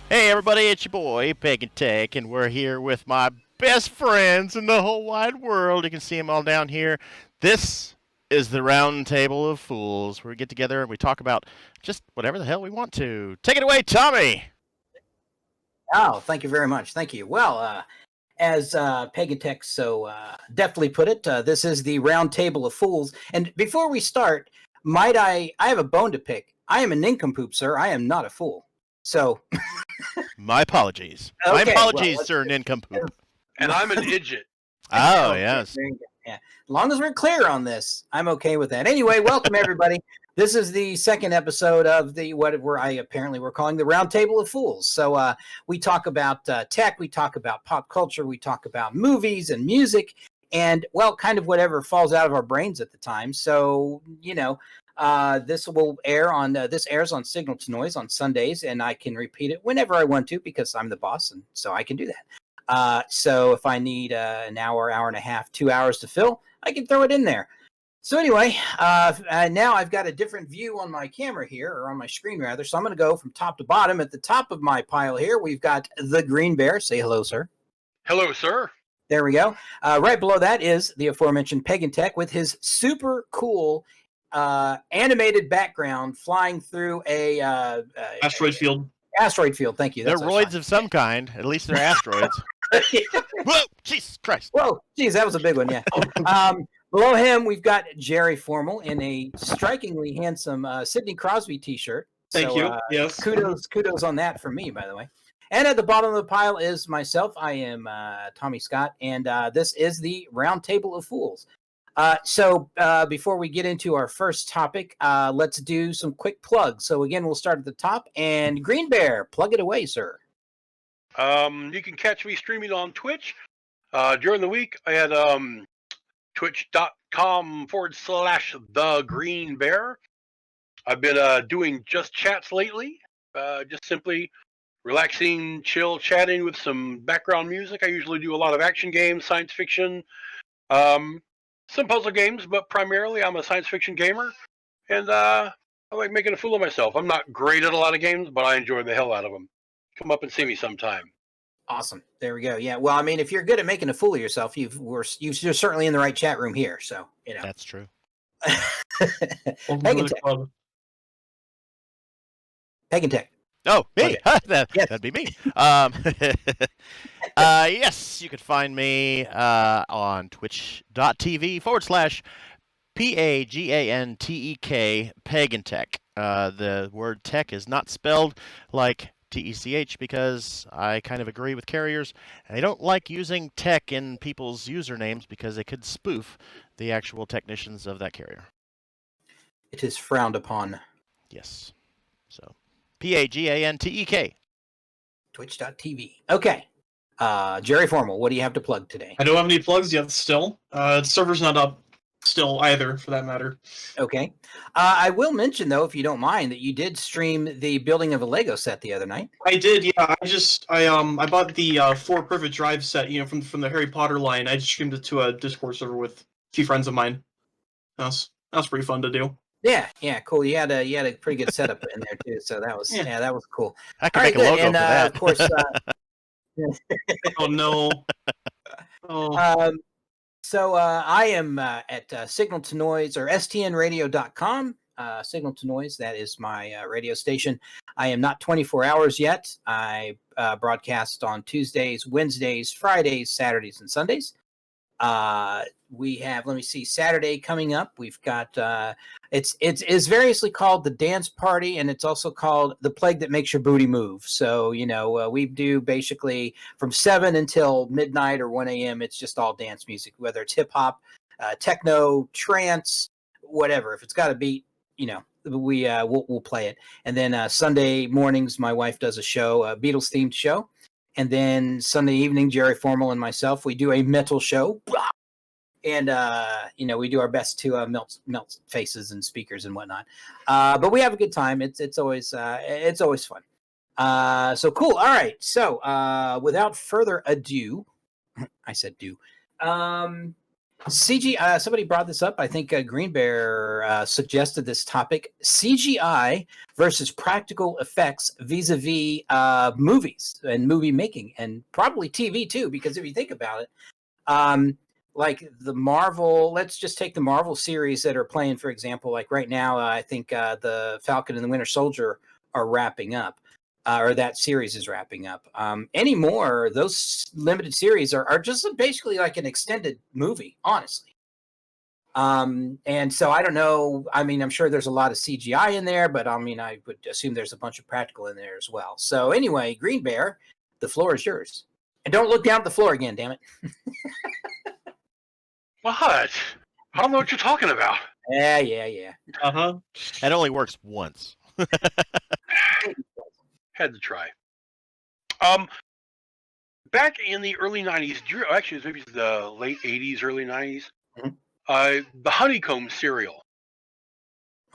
Hey everybody, it's your boy, Pagan Tech, and we're here with my best friends in the whole wide world. You can see them all down here. This is the Round Table of Fools, where we get together and we talk about just whatever the hell we want to. Take it away, Tommy! Oh, thank you very much. Thank you. Well, as Pagan Tech so deftly put it, this is the Round Table of Fools. And before we start, I have a bone to pick. I am a nincompoop, sir. I am not a fool. So... My apologies. Okay, My apologies, well, Sir Nincompoop. And I'm an idiot. Oh, yes. Yeah. As long as we're clear on this, I'm okay with that. Anyway, welcome everybody. This is the second episode of we're calling the Round Table of Fools. So we talk about tech, we talk about pop culture, we talk about movies and music, and well, kind of whatever falls out of our brains at the time. So this airs on Signal to Noise on Sundays, and I can repeat it whenever I want to because I'm the boss, and so I can do that. So if I need an hour and a half, 2 hours to fill, I can throw it in there. So anyway, now I've got a different view on my camera here, or on my screen rather, so I'm going to go from top to bottom. At the top of my pile here, we've got the Green Bear. Say hello, sir. Hello, sir. There we go. Right below that is the aforementioned Pagan Tech with his super cool animated background flying through a asteroid field. Asteroid field. Thank you. They're roids of some kind. At least they're asteroids. Whoa! Jesus Christ! Whoa! Jeez, that was a big one. Yeah. Below him, we've got Jerry Formal in a strikingly handsome Sidney Crosby T-shirt. Thank you. Yes. Kudos on that from me, by the way. And at the bottom of the pile is myself. I am Tommy Scott, and this is the Round Table of Fools. So before we get into our first topic, let's do some quick plugs. So again, we'll start at the top. And Green Bear, plug it away, sir. You can catch me streaming on Twitch. During the week, I had twitch.com/thegreenbear. I've been doing just chats lately, just simply relaxing, chill, chatting with some background music. I usually do a lot of action games, science fiction, some puzzle games, but primarily I'm a science fiction gamer, and I like making a fool of myself. I'm not great at a lot of games, but I enjoy the hell out of them. Come up and see me sometime. Awesome. There we go. Yeah. Well, I mean, if you're good at making a fool of yourself, you're certainly in the right chat room here. So, That's true. Pagan Tech. Oh, me? Okay. Yes. That'd be me. Yes, you can find me on twitch.tv/PAGANTEK, Pagan Tech. The word tech is not spelled like TECH because I kind of agree with carriers. I don't like using tech in people's usernames because they could spoof the actual technicians of that carrier. It is frowned upon. Yes. So, PAGANTEK. Twitch.tv. Okay. Jerry Formal, what do you have to plug today? I don't have any plugs yet still. The server's not up still either, for that matter. Okay. I will mention, though, if you don't mind, that you did stream the building of a Lego set the other night. I did, yeah. I bought the 4 Perfect Drive set, from the Harry Potter line. I just streamed it to a Discord server with a few friends of mine. That was pretty fun to do. Yeah, cool. You had a pretty good setup in there too, so that was that was cool. I can make a logo and, for that. Of course. Oh no. Oh. So I am at Signal to Noise or stnradio.com. Signal to Noise, that is my radio station. I am not 24 hours yet. I broadcast on Tuesdays, Wednesdays, Fridays, Saturdays, and Sundays. We have, Saturday coming up. We've got it's variously called the Dance Party, and it's also called the Plague That Makes Your Booty Move. So we do basically from 7 until midnight or 1 a.m. It's just all dance music, whether it's hip hop, techno, trance, whatever. If it's got a beat, we'll play it. And then Sunday mornings, my wife does a show, a Beatles themed show. And then Sunday evening, Jerry Formal and myself, we do a metal show. And, we do our best to melt faces and speakers and whatnot. But we have a good time. It's always fun. So cool. All right. So without further ado, I said do. CGI. Somebody brought this up. I think Green Bear suggested this topic: CGI versus practical effects vis-a-vis movies and movie making, and probably TV too. Because if you think about it, like the Marvel, let's just take the Marvel series that are playing, for example. Like right now, I think the Falcon and the Winter Soldier are wrapping up. Or that series is wrapping up. Anymore, those limited series are just basically like an extended movie, honestly. And so I don't know. I mean, I'm sure there's a lot of CGI in there, but I mean, I would assume there's a bunch of practical in there as well. So anyway, Green Bear, the floor is yours. And don't look down at the floor again, damn it. What? I don't know what you're talking about. Yeah. Uh-huh. That only works once. Had to try. Back in the early 90s, actually, maybe the late 80s, early 90s, the Honeycomb cereal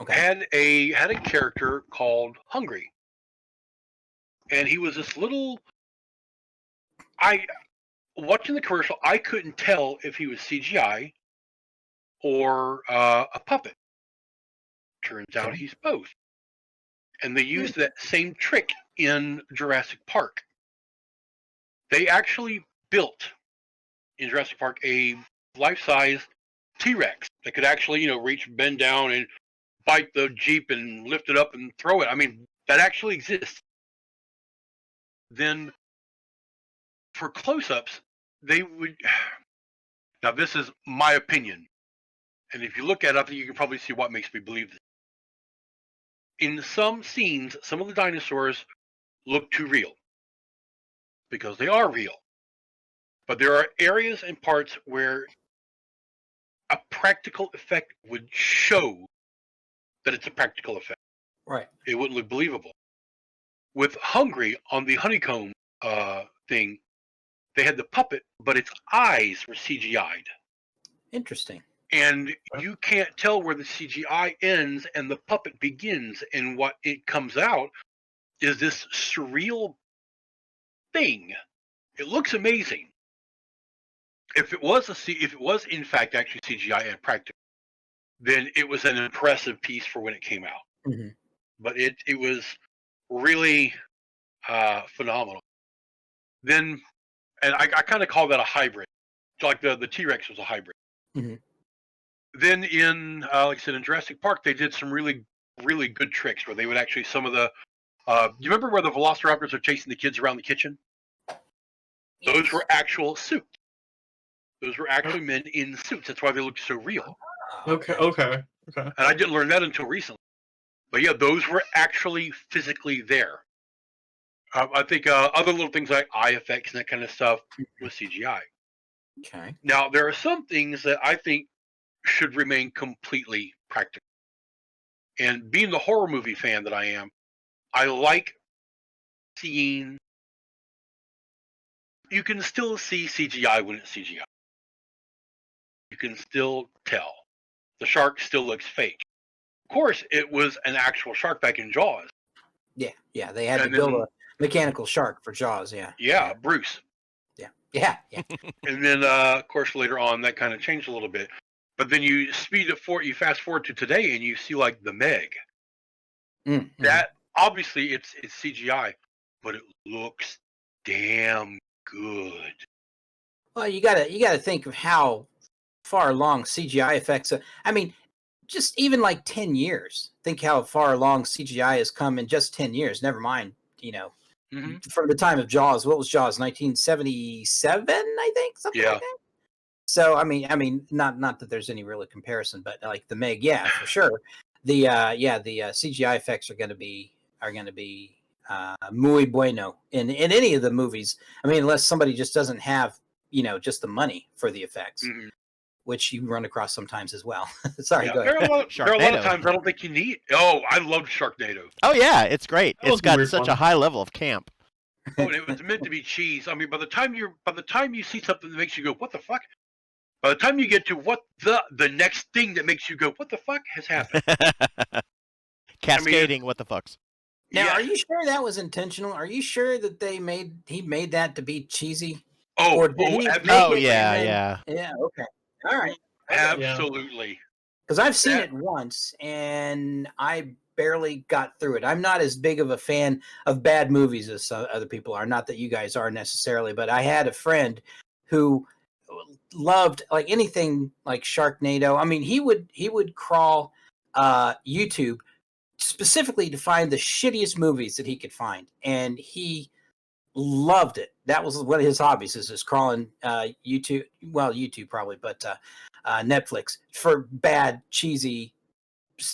had a character called Hungry. And he was this little... Watching the commercial, I couldn't tell if he was CGI or a puppet. Turns out he's both. And they used that same trick in Jurassic Park. They actually built in Jurassic Park a life-size T-Rex that could actually, bend down and bite the Jeep and lift it up and throw it. I mean, that actually exists. Then for close-ups, they would... Now, this is my opinion. And if you look at it, I think you can probably see what makes me believe this. In some scenes, some of the dinosaurs look too real. Because they are real. But there are areas and parts where a practical effect would show that it's a practical effect. Right. It wouldn't look believable. With Hungry on the Honeycomb thing, they had the puppet, but its eyes were CGI'd. Interesting. And you can't tell where the CGI ends and the puppet begins, and what it comes out is this surreal thing. It looks amazing. If it was in fact actually CGI and practical, then it was an impressive piece for when it came out. Mm-hmm. But it was really phenomenal. Then, and I kind of call that a hybrid. Like the T-Rex was a hybrid. Mm-hmm. Then in, like I said, in Jurassic Park, they did some really, really good tricks where they would actually, some of the, you remember where the Velociraptors are chasing the kids around the kitchen? Yes. Those were actual suits. Those were actually men in suits. That's why they looked so real. Okay. And I didn't learn that until recently. But yeah, those were actually physically there. I think other little things like eye effects and that kind of stuff was CGI. Okay. Now, there are some things that I think should remain completely practical. And being the horror movie fan that I am, I like seeing... You can still see CGI when it's CGI. You can still tell. The shark still looks fake. Of course, it was an actual shark back in Jaws. Yeah. They had to build a mechanical shark for Jaws. Yeah. Bruce. Yeah. And then, of course, later on, that kind of changed a little bit. But then you you fast forward to today, and you see like the Meg. Mm-hmm. That obviously it's CGI, but it looks damn good. Well, you gotta think of how far along CGI effects. I mean, just even like 10 years. Think how far along CGI has come in just 10 years. Never mind, from the time of Jaws. What was Jaws? 1977, I think, something like that. So I mean, not that there's any real comparison, but like the Meg, yeah, for sure. The CGI effects are going to be muy bueno in any of the movies. I mean, unless somebody just doesn't have just the money for the effects, which you run across sometimes as well. Sorry, go ahead. There are a lot of times I don't think you need. Oh, I loved Sharknado. Oh yeah, it's great. That was It's got weird such fun. a high level of camp. Oh, and it was meant to be cheese. I mean, by the time you see something that makes you go, "What the fuck?" By the time you get to what the next thing that makes you go, "What the fuck has happened?" Cascading, what the fucks? Now, Yeah. are you sure that was intentional? Are you sure that he made that to be cheesy? Oh, Or did he make Oh, it yeah, and then, yeah. yeah, okay. All right. Okay. absolutely. Because I've seen That- it once and I barely got through it. I'm not as big of a fan of bad movies as some other people are. Not that you guys are necessarily, but I had a friend who loved like anything like Sharknado. I mean, he would crawl YouTube specifically to find the shittiest movies that he could find, and he loved it. That was one of his hobbies, is just crawling YouTube. Well, YouTube probably, but Netflix for bad, cheesy,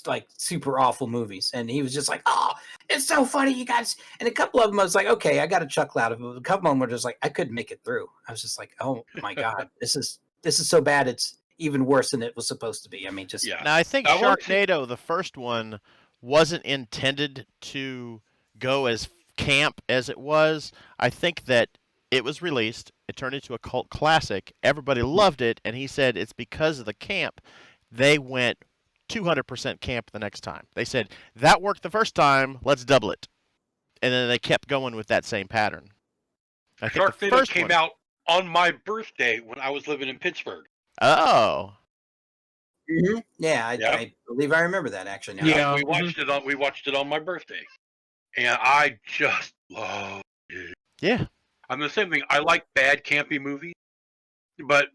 like super awful movies. And he was just like, "Oh, it's so funny, you guys." And a couple of them, I was like, "Okay, I got a chuckle out of it." A couple of them were just like, I couldn't make it through. I was just like, "Oh my god, this is so bad. It's even worse than it was supposed to be." I mean, just Yeah. Now, I think I've only seen- Sharknado, the first one, wasn't intended to go as camp as it was. I think that it was released, it turned into a cult classic, everybody loved it, and he said it's because of the camp. They went 200% camp the next time. They said, that worked the first time, let's double it. And then they kept going with that same pattern. I think the Sharknado first came one. out on my birthday when I was living in Pittsburgh. Oh. yeah, Yep. I believe I remember that actually. Now. Yeah. We watched it on my birthday, and I just love it. Yeah. I'm the same thing. I like bad campy movies, but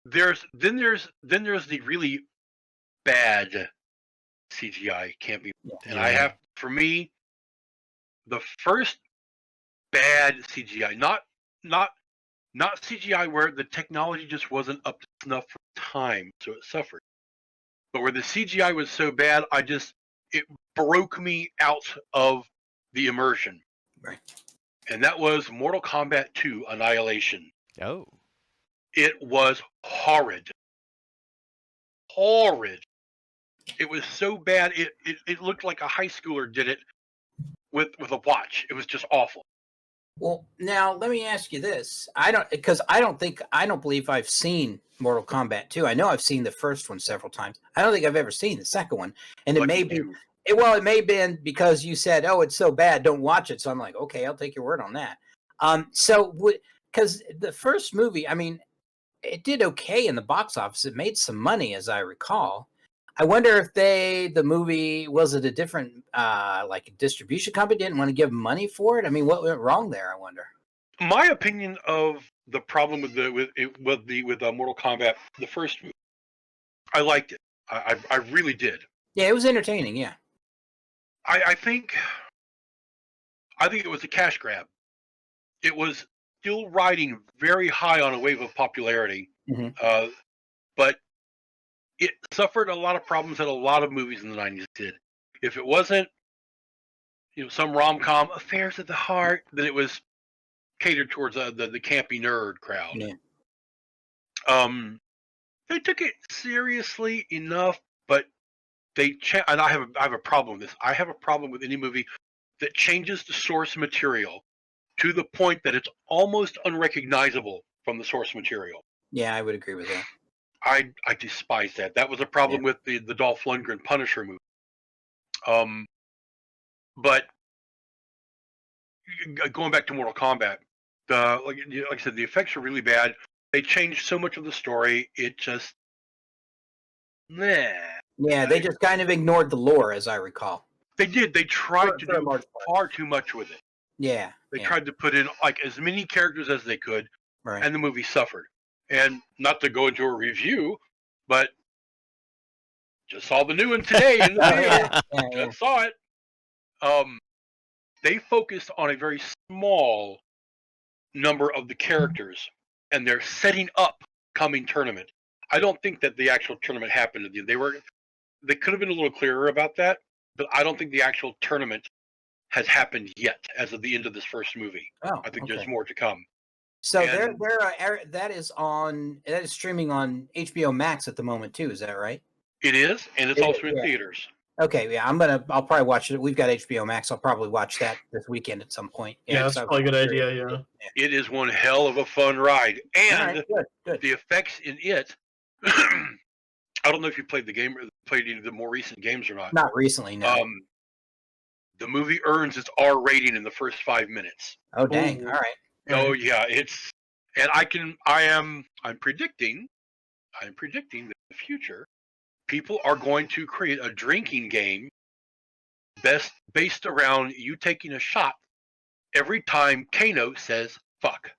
there's the really bad CGI campy, and I have, for me, the first bad CGI, not CGI where the technology just wasn't up to snuff for time, so it suffered. But where the CGI was so bad, it broke me out of the immersion. Right. And that was Mortal Kombat 2 Annihilation. Oh. It was horrid. Horrid. It was so bad, it looked like a high schooler did it with a watch. It was just awful. Well, now let me ask you this. I don't believe I've seen Mortal Kombat 2. I know I've seen the first one several times. I don't think I've ever seen the second one. And it may be it may have been because you said, "Oh, it's so bad, don't watch it." So I'm like, "Okay, I'll take your word on that." Because the first movie, I mean, it did okay in the box office. It made some money, as I recall. I wonder if the movie, was it a different like distribution company didn't want to give money for it? I mean, what went wrong there? I wonder. My opinion of the problem with Mortal Kombat, the first movie, I liked it. I really did. Yeah, it was entertaining. Yeah. I think it was a cash grab. It was still riding very high on a wave of popularity, but it suffered a lot of problems that a lot of movies in the 90s did. If it wasn't, some rom-com affairs at the heart, then it was catered towards the campy nerd crowd. Yeah. They took it seriously enough, but and I have a problem with this. I have a problem with any movie that changes the source material to the point that it's almost unrecognizable from the source material. Yeah, I would agree with that. I despise that. That was a problem with the Dolph Lundgren Punisher movie. But going back to Mortal Kombat, like I said, the effects are really bad. They changed so much of the story. It just, Yeah, they just kind of ignored the lore, as I recall. They did. They tried to do far too much with it. Yeah. They tried to put in like as many characters as they could, Right. and the movie suffered. And not to go into a review, but just saw the new one today in the theater. Just saw it. They focused on a very small number of the characters, and they're setting up coming tournament. I don't think that the actual tournament happened. They could have been a little clearer about that, but I don't think the actual tournament has happened yet as of the end of this first movie. Oh, I think there's more to come. So that is streaming on HBO Max at the moment too. Is that right? It is, and it's also in theaters. Okay, yeah, I'll probably watch it. We've got HBO Max. I'll probably watch that this weekend at some point. Yeah, that's probably a good idea. Yeah. It is one hell of a fun ride, and good. the effects in it. I don't know if you played the game or played any of the more recent games or not. Not recently, no. the movie earns its R rating in the first 5 minutes. Oh dang! Ooh. All right. Oh yeah, I'm predicting that in the future people are going to create a drinking game based around you taking a shot every time Kano says fuck.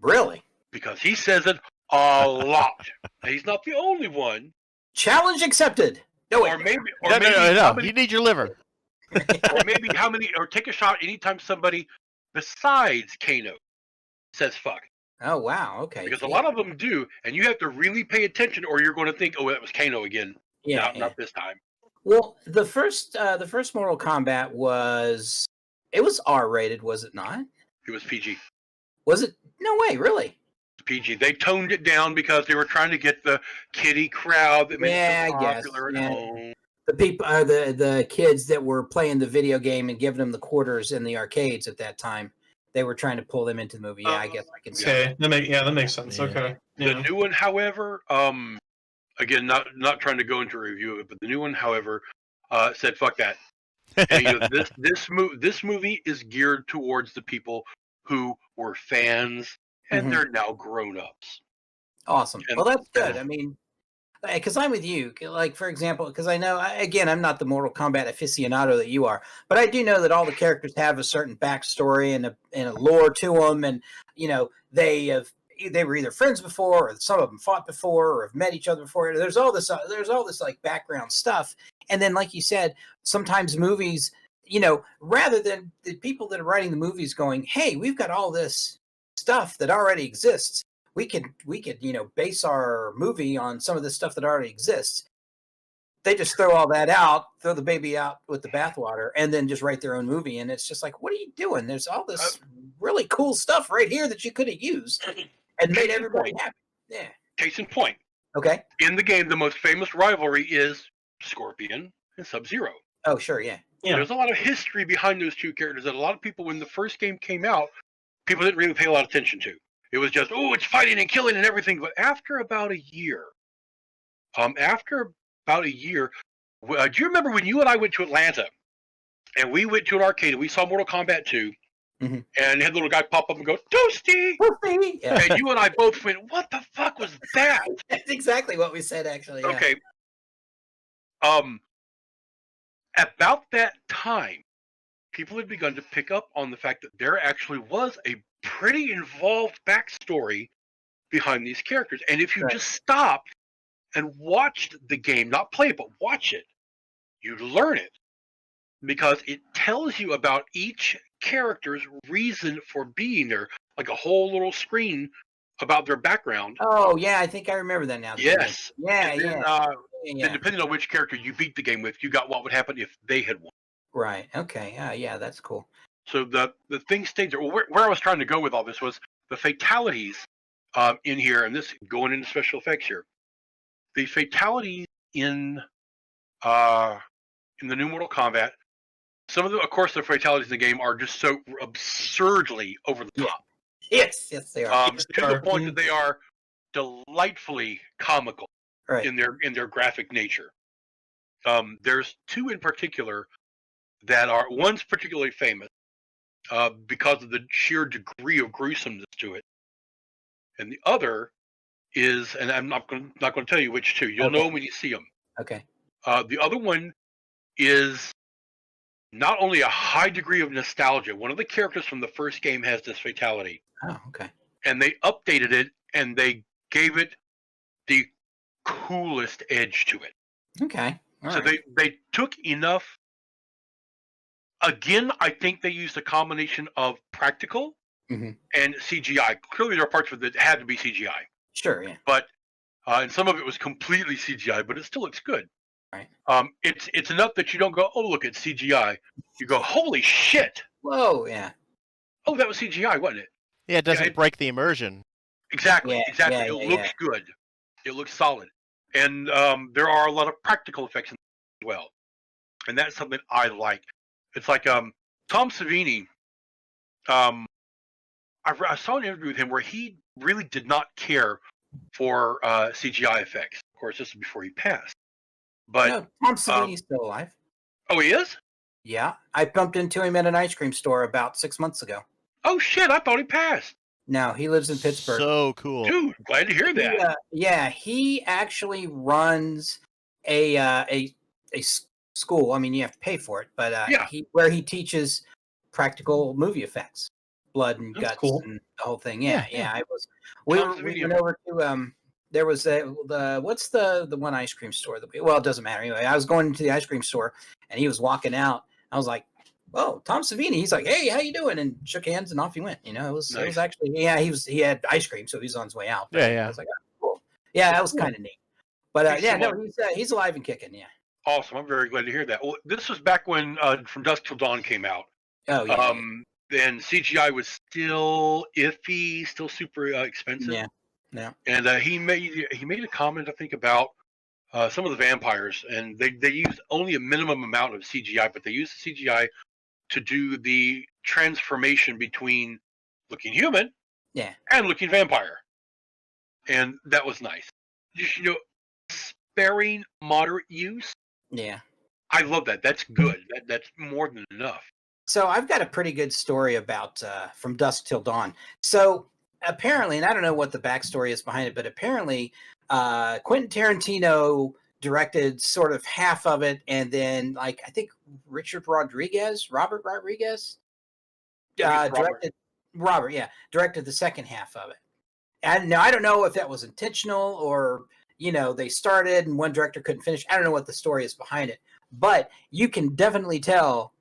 Really? Because he says it a lot. He's not the only one. Challenge accepted. No, Or maybe No. You need your liver. or take a shot anytime somebody besides Kano says fuck. Oh wow. Okay. Because a lot of them do, and you have to really pay attention, or you're going to think, "Oh, that was Kano again." Yeah. Not this time. Well, the first Mortal Kombat was R rated, was it not? It was PG. Was it? No way, really. PG. They toned it down because they were trying to get the kiddie crowd that made it so I guess. popular at Yeah. home. The people, the kids that were playing the video game and giving them the quarters in the arcades at that time, they were trying to pull them into the movie. Yeah, I guess I can see. Okay, that makes sense. Yeah. Okay. The Yeah. new one, however, again, not trying to go into a review of it, but the new one, however, said fuck that. And, this movie is geared towards the people who were fans and they're now grown-ups. Awesome. And- Well, that's good. I mean, because I'm with you. Like, for example, because I know, again, I'm not the Mortal Kombat aficionado that you are, but I do know that all the characters have a certain backstory and a lore to them, and they were either friends before, or some of them fought before, or have met each other before. There's all this like background stuff, and then, like you said, sometimes movies, rather than the people that are writing the movies going, "Hey, we've got all this stuff that already exists. We could base our movie on some of this stuff that already exists." They just throw all that out, throw the baby out with the bathwater, and then just write their own movie. And it's just like, what are you doing? There's all this really cool stuff right here that you could have used and made everybody happy. Yeah. Case in point, Okay. in the game, the most famous rivalry is Scorpion and Sub-Zero. Oh, sure. Yeah. Yeah. There's a lot of history behind those two characters that a lot of people, when the first game came out, people didn't really pay a lot of attention to. It was just, oh, it's fighting and killing and everything. But after about a year, do you remember when you and I went to Atlanta and we went to an arcade and we saw Mortal Kombat 2 Mhm. and had the little guy pop up and go, Toasty! Yeah. And you and I both went, what the fuck was that? That's exactly what we said, actually. Yeah. Okay. About that time, people had begun to pick up on the fact that there actually was a pretty involved backstory behind these characters. And if you Right. just stopped and watched the game, not play it, but watch it, you'd learn it. Because it tells you about each character's reason for being there, like a whole little screen about their background. Oh, yeah. I think I remember that now. Yes. Yeah. And then, Yeah. then Yeah. depending on which character you beat the game with, you got what would happen if they had won. Right. Okay. Yeah. That's cool. So the thing stayed there. Well, where I was trying to go with all this was the fatalities in here, and this going into special effects here. The fatalities in the new Mortal Kombat. Some of the, of course, the fatalities in the game are just so absurdly over the top. Yes, they are. To the point that they are delightfully comical Right. in their graphic nature. There's two in particular that are, one's particularly famous because of the sheer degree of gruesomeness to it, and the other is, and I'm not going to tell you which two. You'll know them when you see them. Okay. The other one is not only a high degree of nostalgia. One of the characters from the first game has this fatality. Oh, okay. And they updated it and they gave it the coolest edge to it. Okay. All So right. they took enough. Again, I think they used a combination of practical Mhm. and CGI. Clearly, there are parts of it that had to be CGI, Sure. Yeah. but and some of it was completely CGI, but it still looks good. Right. It's enough that you don't go, oh, look, it's CGI. You go, holy shit! Whoa. Yeah. Oh, that was CGI, wasn't it? Yeah, it doesn't it- break the immersion. Exactly, Yeah, exactly. yeah, It yeah, looks good. It looks solid. And there are a lot of practical effects in it as well. And that's something I like. It's like Tom Savini, I saw an interview with him where he really did not care for CGI effects. Of course, this is before he passed. But No, Tom Savini's still alive. oh, he is? Yeah, I bumped into him at an ice cream store about 6 months ago. Oh shit! I thought he passed. No, he lives in Pittsburgh. So cool. Dude, glad to hear that. Yeah, he actually runs a school. I mean, you have to pay for it, but Yeah. where he teaches practical movie effects, blood and That's guts cool. and the whole thing. Yeah. I was. We Tom went Savini. over to There was the what's the one ice cream store that well, it doesn't matter anyway. I was going into the ice cream store and he was walking out. I was like, "Whoa, Tom Savini!" He's like, "Hey, how you doing?" And shook hands and off he went. You know, it was Nice. actually he had ice cream, so he was on his way out. But Yeah. I was like, "Oh, cool." Yeah, that was kind of neat. But Thanks so much. he's alive and kicking. Yeah. Awesome. I'm very glad to hear that. Well, this was back when From Dusk Till Dawn came out. Oh yeah. Then CGI was still iffy, still super expensive. Yeah. And he made a comment, I think, about some of the vampires, and they used only a minimum amount of CGI, but they used the CGI to do the transformation between looking human, and looking vampire, and that was nice. Just sparing moderate use. Yeah. I love that. That's good. That's more than enough. So I've got a pretty good story about From Dusk Till Dawn. So apparently, and I don't know what the backstory is behind it, but apparently Quentin Tarantino directed sort of half of it, and then I think Robert Rodriguez directed the second half of it. And now I don't know if that was intentional or they started and one director couldn't finish. I don't know what the story is behind it, but you can definitely tell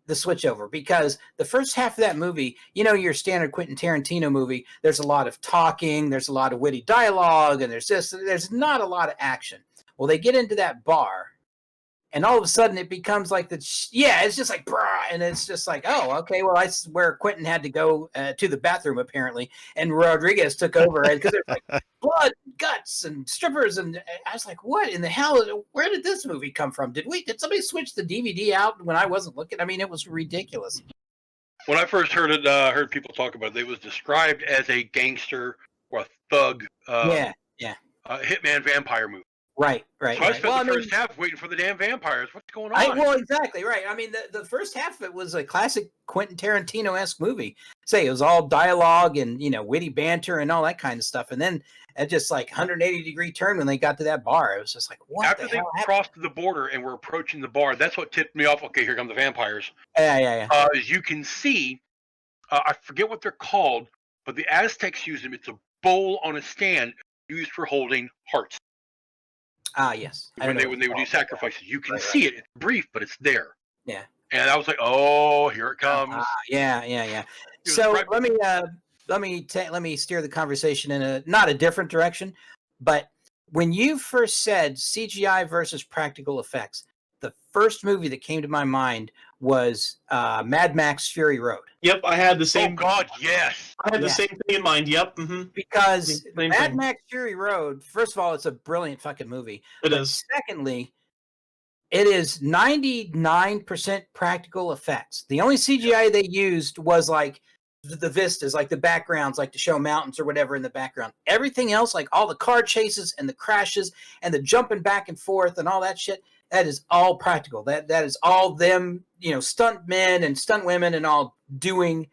the switchover because the first half of that movie, your standard Quentin Tarantino movie, there's a lot of talking, there's a lot of witty dialogue, and there's not a lot of action. Well, they get into that bar, and all of a sudden it becomes like it's just like brah, and it's just like, oh, okay, well, that's where Quentin had to go to the bathroom apparently, and Rodriguez took over because there's like blood, guts, and strippers, and I was like, what in the hell? Where did this movie come from? Did somebody switch the DVD out when I wasn't looking? I mean, it was ridiculous. When I first heard it, heard people talk about it, it was described as a gangster or a thug, hitman vampire movie. Right. So I spent the first half waiting for the damn vampires. What's going on? Well, exactly right. I mean, the first half of it was a classic Quentin Tarantino-esque movie. Say it was all dialogue and witty banter and all that kind of stuff, and then it just like 180-degree turn when they got to that bar. It was just like, what? After they crossed the border and were approaching the bar, that's what tipped me off. Okay, here come the vampires. Yeah. As you can see, I forget what they're called, but the Aztecs use them. It's a bowl on a stand used for holding hearts. Yes. When they would do sacrifices, you can see it. It's brief, but it's there. Yeah. And I was like, oh, here it comes. Yeah. So let me steer the conversation in not a different direction, but when you first said CGI versus practical effects, the first movie that came to my mind was Mad Max Fury Road. Yep, I had the same. Oh God, yes. I had the same thing in mind. Yep. Mm-hmm. Because Mad Max Fury Road, first of all, it's a brilliant fucking movie. It is. Secondly, it is 99% practical effects. The only CGI they used was like the vistas, like the backgrounds, like to show mountains or whatever in the background. Everything else, like all the car chases and the crashes and the jumping back and forth and all that shit, that is all practical. That is all them, stunt men and stunt women and all doing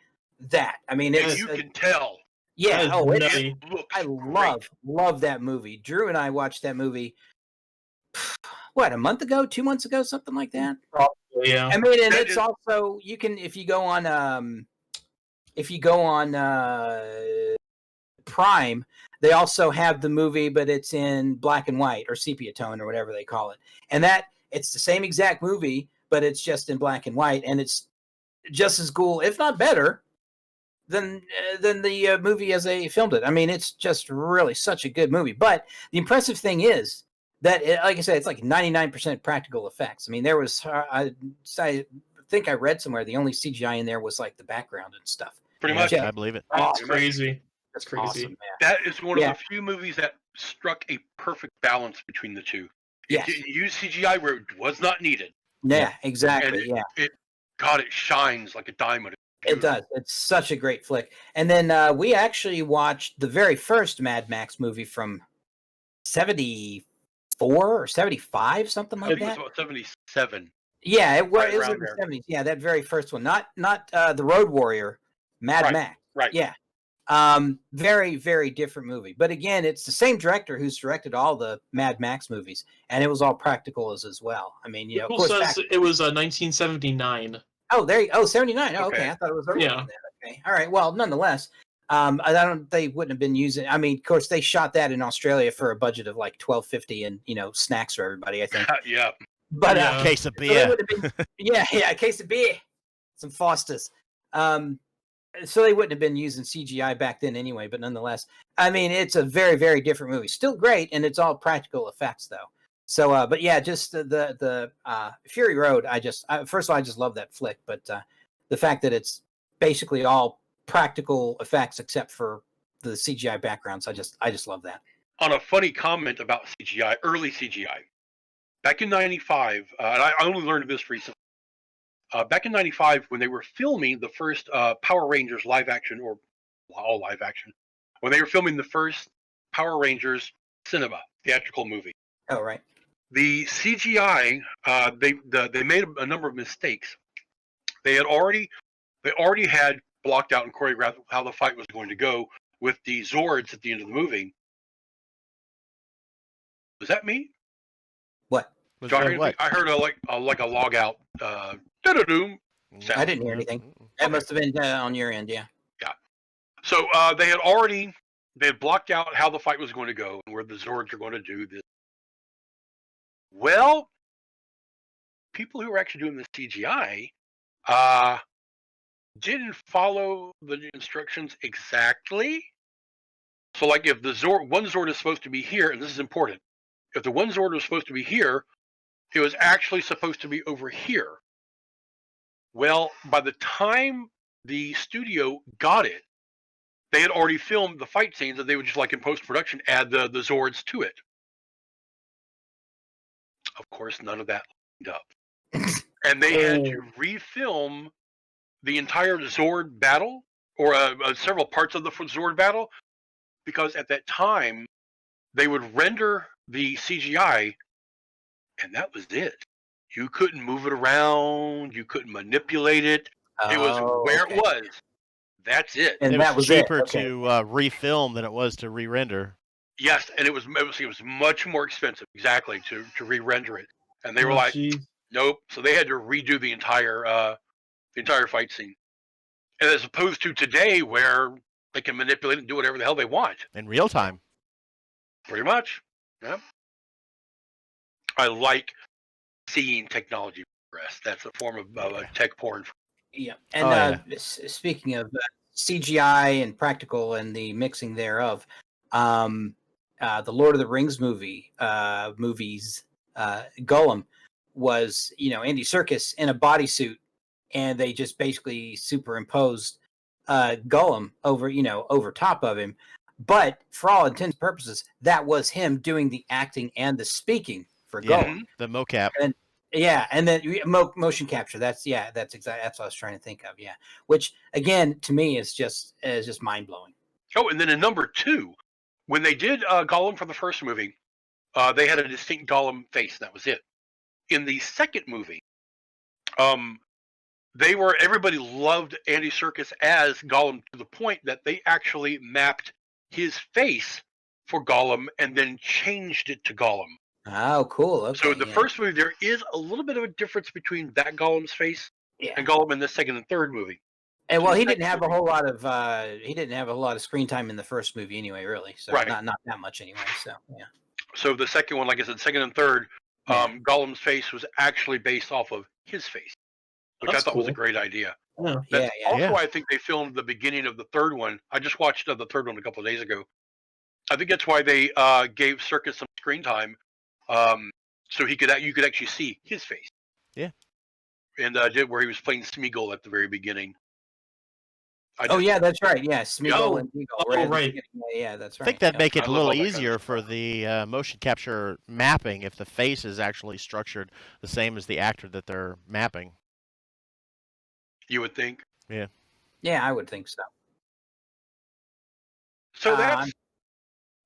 that. I mean, you can tell. Yeah. I love that movie. Drew and I watched that movie. What, a month ago, 2 months ago, something like that. Probably, yeah. I mean, and it's also you can if you go on Prime, they also have the movie, but it's in black and white or sepia tone or whatever they call it. And that it's the same exact movie, but it's just in black and white, and it's just as cool, if not better, than the movie as they filmed it. I mean, it's just really such a good movie. But the impressive thing is that, like I said, it's like 99% practical effects. I mean, there was I think I read somewhere the only CGI in there was like the background and stuff. Pretty much. I believe it. That's crazy. That's crazy. Awesome, that is one of the few movies that struck a perfect balance between the two. Yes. It didn't use CGI where it was not needed. Yeah, exactly. And it shines like a diamond. It does. It's such a great flick. And then we actually watched the very first Mad Max movie from 74 or 75, something like that. I think it was about 77. Yeah, it was Right in around the there. 70s. Yeah, that very first one. Not the Road Warrior, Mad Right, Max. right. Yeah. Very, very different movie. But again, it's the same director who's directed all the Mad Max movies, and it was all practical as well. I mean, of Google course, says it was 1979. oh, there you 79. Oh, okay. Okay. I thought it was earlier Yeah. than that. Okay. All right. Well, nonetheless, I don't they wouldn't have been using I mean, of course they shot that in Australia for a budget of like $12.50 and, snacks for everybody, I think. Yeah. But Yeah. Case of so they beer. would have been yeah, a case of beer. Some Fosters. So they wouldn't have been using CGI back then anyway, but nonetheless, I mean, it's a very, very different movie. Still great, and it's all practical effects though. So, but yeah, just the Fury Road. First of all, I just love that flick, but the fact that it's basically all practical effects except for the CGI backgrounds, I just love that. On a funny comment about CGI, early CGI, back in '95, and I only learned of this recently. Back in '95, when they were filming the first Power Rangers live action, or all live action, when they were filming the first Power Rangers cinema theatrical movie, Oh, right. the CGI they made a number of mistakes. They already had blocked out and choreographed how the fight was going to go with the Zords at the end of the movie. Was that me? What? Was John, that what? I heard a log out. Da-da-doom sound. I didn't hear anything. That must have been on your end, yeah. Yeah. So they had blocked out how the fight was going to go and where the Zords are going to do this. Well, people who were actually doing the CGI didn't follow the instructions exactly. So, like, if the one Zord is supposed to be here, and this is important, if the one Zord was supposed to be here, it was actually supposed to be over here. Well, by the time the studio got it, they had already filmed the fight scenes, and they would just, like in post-production, add the Zords to it. Of course, none of that lined up. And they had to refilm the entire Zord battle, or several parts of the Zord battle, because at that time, they would render the CGI, and that was it. You couldn't move it around. You couldn't manipulate it. It was where it was. That's it. And It that was was cheaper it. Okay. to refilm than it was to re-render. Yes, and it was much more expensive, exactly, to re-render it. And they were like, geez. nope. So they had to redo the entire fight scene. And as opposed to today, where they can manipulate and do whatever the hell they want, In real time. pretty much. Yeah. I like seeing technology progress. That's a form of tech porn. Yeah, and Oh, yeah. speaking of CGI and practical and the mixing thereof, the Lord of the Rings movies, Gollum was Andy Serkis in a bodysuit, and they just basically superimposed Gollum over top of him. But for all intents and purposes, that was him doing the acting and the speaking for Yeah, Gollum. the mocap. And yeah, and then motion capture. That's exactly that's what I was trying to think of. Yeah, which again to me is just mind blowing. Oh, and then in number 2, when they did Gollum for the first movie, they had a distinct Gollum face. That was it. In the second movie, everybody loved Andy Serkis as Gollum to the point that they actually mapped his face for Gollum and then changed it to Gollum. Oh, cool. Okay, So in the first movie, there is a little bit of a difference between that Gollum's face and Gollum in the second and third movie. And well, he didn't have a whole lot of screen time in the first movie anyway, really. So Right. not that much anyway. So yeah. So the second one, like I said, second and third, Gollum's face was actually based off of his face, which That's I thought was a cool. great idea. Yeah. That's Yeah. also why I think they filmed the beginning of the third one. I just watched the third one a couple of days ago. I think that's why they gave Serkis some screen time, so you could actually see his face. Yeah. And did where he was playing Smeagol at the very beginning. Yeah, that's right. Yeah, Smeagol and Smeagol. Oh, right. Yeah, that's right. I think that'd make it I a love little all that kind of easier stuff. for the motion capture mapping if the face is actually structured the same as the actor that they're mapping. You would think. Yeah. Yeah, I would think so. So that's.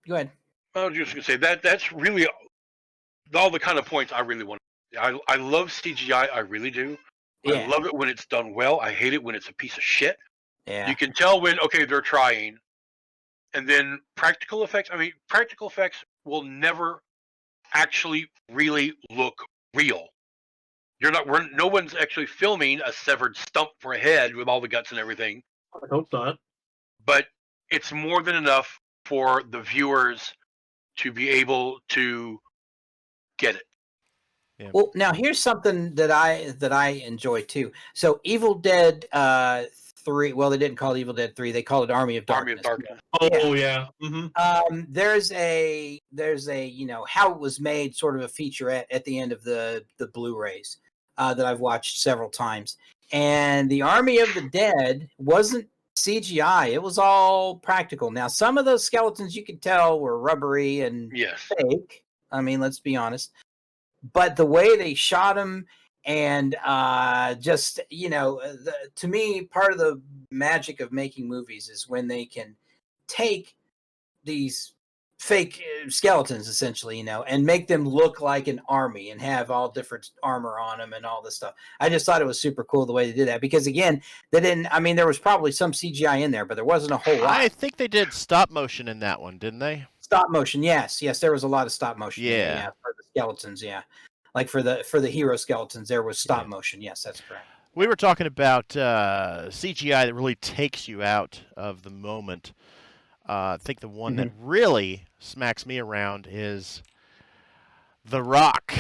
Go ahead. I was just gonna say that's really all the kind of points I really want. I love CGI. I really do. I Yeah, love it when it's done well. I hate it when it's a piece of shit. yeah. You can tell when they're trying, and then practical effects. I mean, practical effects will never actually really look real. No one's actually filming a severed stump for a head with all the guts and everything, I hope not. but it's more than enough for the viewers to be able to get it. Well, now here's something that I enjoy too. So Evil Dead 3, well, they didn't call it Evil Dead 3, they called it Army of Army Darkness. of Darkness. Oh yeah. There's a how it was made, sort of a featurette at the end of the Blu-rays that I've watched several times. And the Army of the Dead wasn't CGI; it was all practical. Now, some of those skeletons you could tell were rubbery and Yes. fake. I mean, let's be honest. But the way they shot them, and just to me, part of the magic of making movies is when they can take these fake skeletons, essentially, and make them look like an army and have all different armor on them and all this stuff. I just thought it was super cool the way they did that, because again, they didn't. I mean, there was probably some CGI in there, but there wasn't a whole lot. I think they did stop motion in that one, didn't they? Stop motion, yes, there was a lot of stop motion. Yeah. For the skeletons, yeah. Like for the hero skeletons, there was stop motion. Yes, that's correct. We were talking about CGI that really takes you out of the moment. I think the one that really smacks me around is The Rock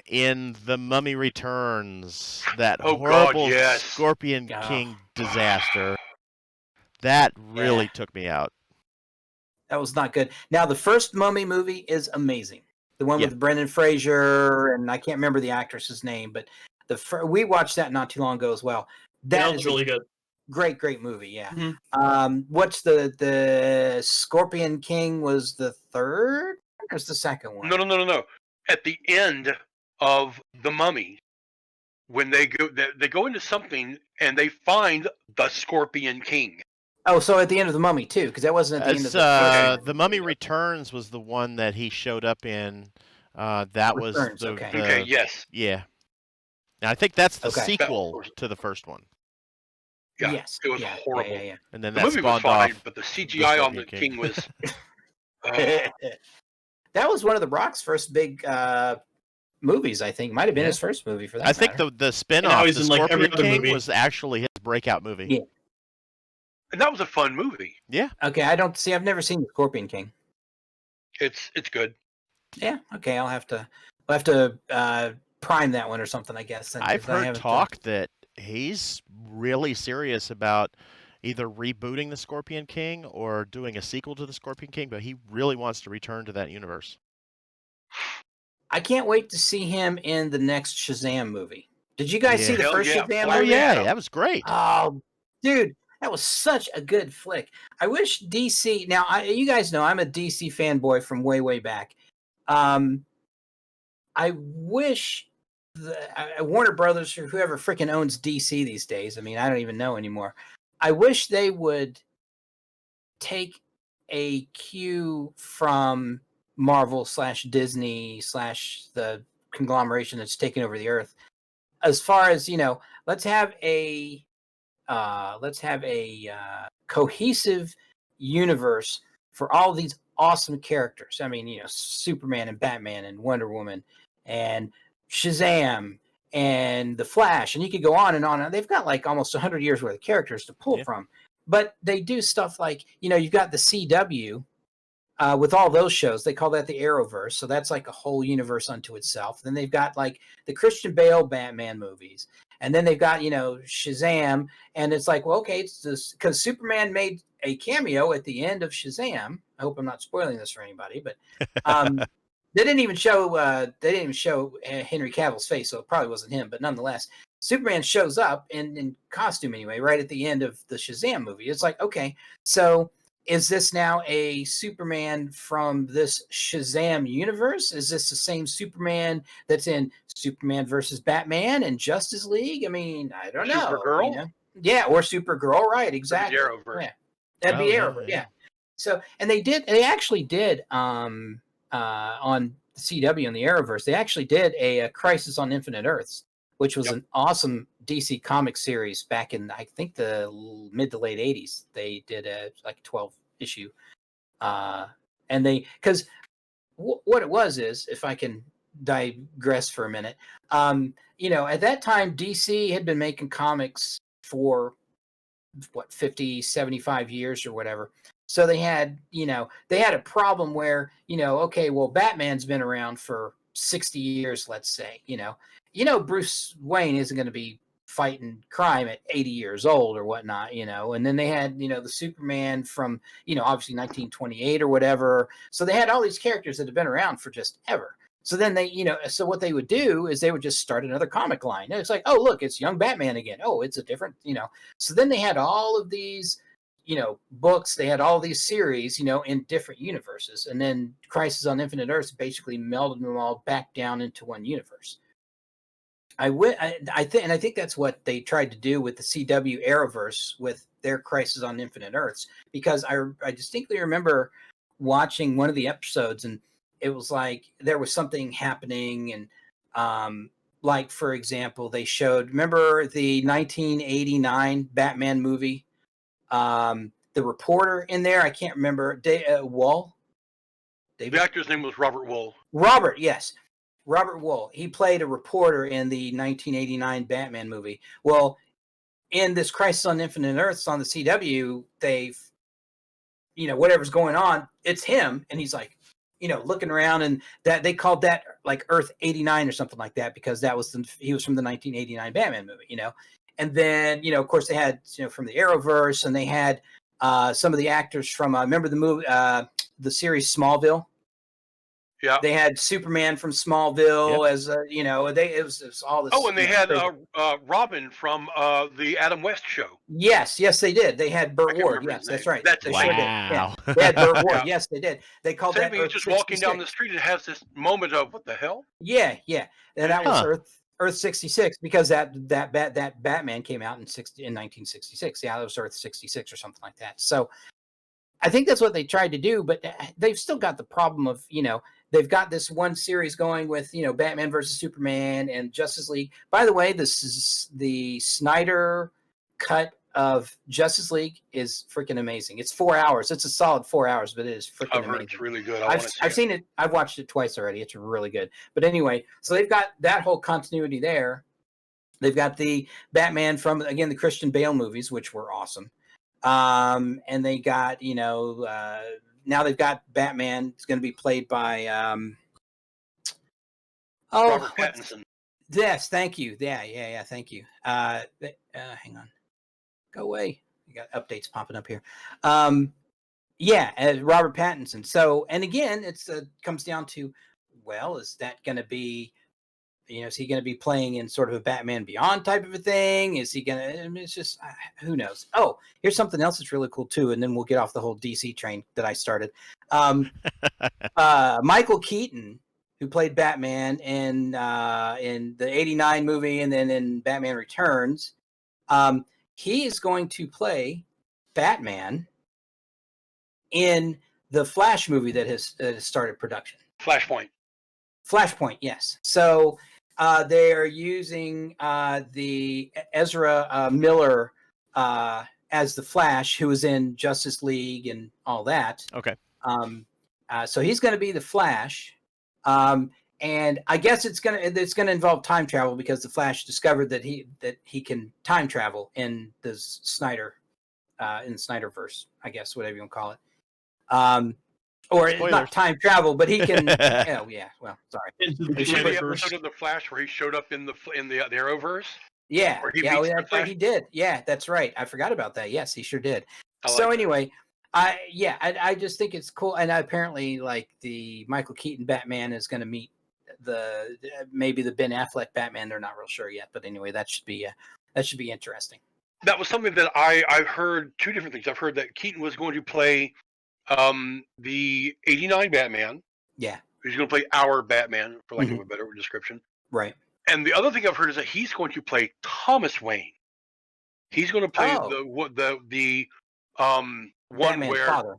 in The Mummy Returns. That horrible Scorpion King disaster. That really took me out. That was not good. Now, the first Mummy movie is amazing. The one with Brendan Fraser, and I can't remember the actress's name, but we watched that not too long ago as well. That was really good. Great movie, yeah. What's the Scorpion King was the third? Or was the second one? No. At the end of The Mummy, when they go into something and they find the Scorpion King. Oh, so at the end of The Mummy too, because that wasn't at the end of the The Mummy Returns was the one that he showed up in. That Returns, was the okay. Yes. Yeah. Now, I think that's the Okay. sequel to the first one. Yeah, yes. it was horrible. Yeah. And then The that movie was spawned fine, off. but the CGI on the King. King was. That was one of The Rock's first big movies, I think. Might have been his first movie for that. I think the spin-off, he's the in, like, every Scorpion other King, movie. was actually his breakout movie. Yeah. And that was a fun movie. Yeah. Okay, I've never seen The Scorpion King. It's good. Yeah, okay, I'll have to prime that one or something, I guess. I've heard talk that he's really serious about either rebooting the Scorpion King or doing a sequel to the Scorpion King, but he really wants to return to that universe. I can't wait to see him in the next Shazam movie. Did you guys see the Hell first yeah. Shazam Oh movie? yeah, that was great. Oh, dude, that was such a good flick. I wish DC. Now, you guys know I'm a DC fanboy from way back. I wish Warner Brothers or whoever freaking owns DC these days. I mean, I don't even know anymore. I wish they would take a cue from Marvel / Disney / the conglomeration that's taken over the earth. As far as, let's have a cohesive universe for all of these awesome characters. I mean, Superman and Batman and Wonder Woman and Shazam and the Flash, and you could go on and on. And they've got like almost 100 years worth of characters to pull from. But they do stuff like, you've got the CW with all those shows. They call that the Arrowverse. So that's like a whole universe unto itself. Then they've got like the Christian Bale Batman movies. And then they've got, Shazam. And it's like, well, okay, it's this because Superman made a cameo at the end of Shazam. I hope I'm not spoiling this for anybody, but they didn't even show Henry Cavill's face, so it probably wasn't him. But nonetheless, Superman shows up in costume anyway, right at the end of the Shazam movie. It's like, okay, so is this now a Superman from this Shazam universe? Is this the same Superman that's in Superman versus Batman and Justice League? I mean, I don't know. Supergirl? Yeah, or Supergirl, right? Exactly. Arrowverse. Yeah. That'd be Arrowverse, yeah. So, and they actually did on the CW and the Arrowverse, they actually did a Crisis on Infinite Earths, which was an awesome DC comic series back in, I think, the mid to late 80s. They did a 12 issue. And they, because what it was is, if I can digress for a minute, at that time, DC had been making comics for 50, 75 years or whatever. So they had a problem where, okay, well, Batman's been around for 60 years, let's say, Bruce Wayne isn't going to be fighting crime at 80 years old or whatnot, and then they had, the Superman from, obviously 1928 or whatever. So they had all these characters that have been around for just ever. So then they, so what they would do is they would just start another comic line. And it's like, oh, look, it's young Batman again. Oh, it's a different, So then they had all of these, books. They had all these series, in different universes. And then Crisis on Infinite Earths basically melded them all back down into one universe. I think that's what they tried to do with the CW Arrowverse with their Crisis on Infinite Earths, because I distinctly remember watching one of the episodes, and it was like there was something happening, and like, for example, they showed, remember the 1989 Batman movie, the reporter in there, I can't remember, Wall. The actor's name was Robert Wuhl. Robert, yes. Robert Wuhl. He played a reporter in the 1989 Batman movie. Well, in this Crisis on Infinite Earths on the CW, they've, whatever's going on, it's him, and he's like, looking around, and that they called that like Earth 89 or something like that, because that was he was from the 1989 Batman movie, And then, of course, they had, from the Arrowverse, and they had some of the actors from, remember the movie, the series Smallville? Yeah. They had Superman from Smallville as it was all this. Oh, and they had Robin from the Adam West show. Yes, they did. They had Burt Ward. Yes, that's right. That's they wow. Sure did. Yeah. They had Burt Ward. Yes, they did. They called that Earth just 66. Walking down the street, it has this moment of what the hell? Yeah. And that was Earth 66, because that Batman came out in 1966. Yeah, that was Earth 66 or something like that. So I think that's what they tried to do, but they've still got the problem of, they've got this one series going with, Batman versus Superman and Justice League. By the way, this is the Snyder cut of Justice League is freaking amazing. It's 4 hours. It's a solid 4 hours, but it is freaking amazing. It's really good. I've seen it. I've watched it twice already. It's really good. But anyway, so they've got that whole continuity there. They've got the Batman from, again, the Christian Bale movies, which were awesome. And they got, now they've got Batman. It's going to be played by Robert Pattinson. Yes, thank you. Yeah, thank you. Hang on. Go away. You got updates popping up here. Robert Pattinson. So, and again, it's comes down to, well, is that going to be, is he going to be playing in sort of a Batman Beyond type of a thing? Is he going to, it's just, who knows? Oh, here's something else that's really cool too. And then we'll get off the whole DC train that I started. Michael Keaton, who played Batman in the 89 movie and then in Batman Returns, he is going to play Batman in the Flash movie that has started production. Flashpoint, yes. So they are using the Ezra Miller as the Flash, who was in Justice League and all that. Okay. So he's going to be the Flash, and I guess it's going to involve time travel, because the Flash discovered that he can time travel in the Snyderverse, I guess, whatever you want to call it. Or Spoilers. Not time travel, but he can. Oh yeah, well, sorry. Did you see the episode of the Flash where he showed up in the Arrowverse? Yeah, that's right, he did. Yeah, that's right. I forgot about that. Yes, he sure did. Anyway, I just think it's cool, and apparently, like, the Michael Keaton Batman is going to meet maybe the Ben Affleck Batman. They're not real sure yet, but anyway, that should be interesting. That was something that I've heard two different things. I've heard that Keaton was going to play the 89 Batman. Yeah. He's going to play our Batman, for lack of a better description. Right. And the other thing I've heard is that he's going to play Thomas Wayne. He's going to play the one Batman's where father.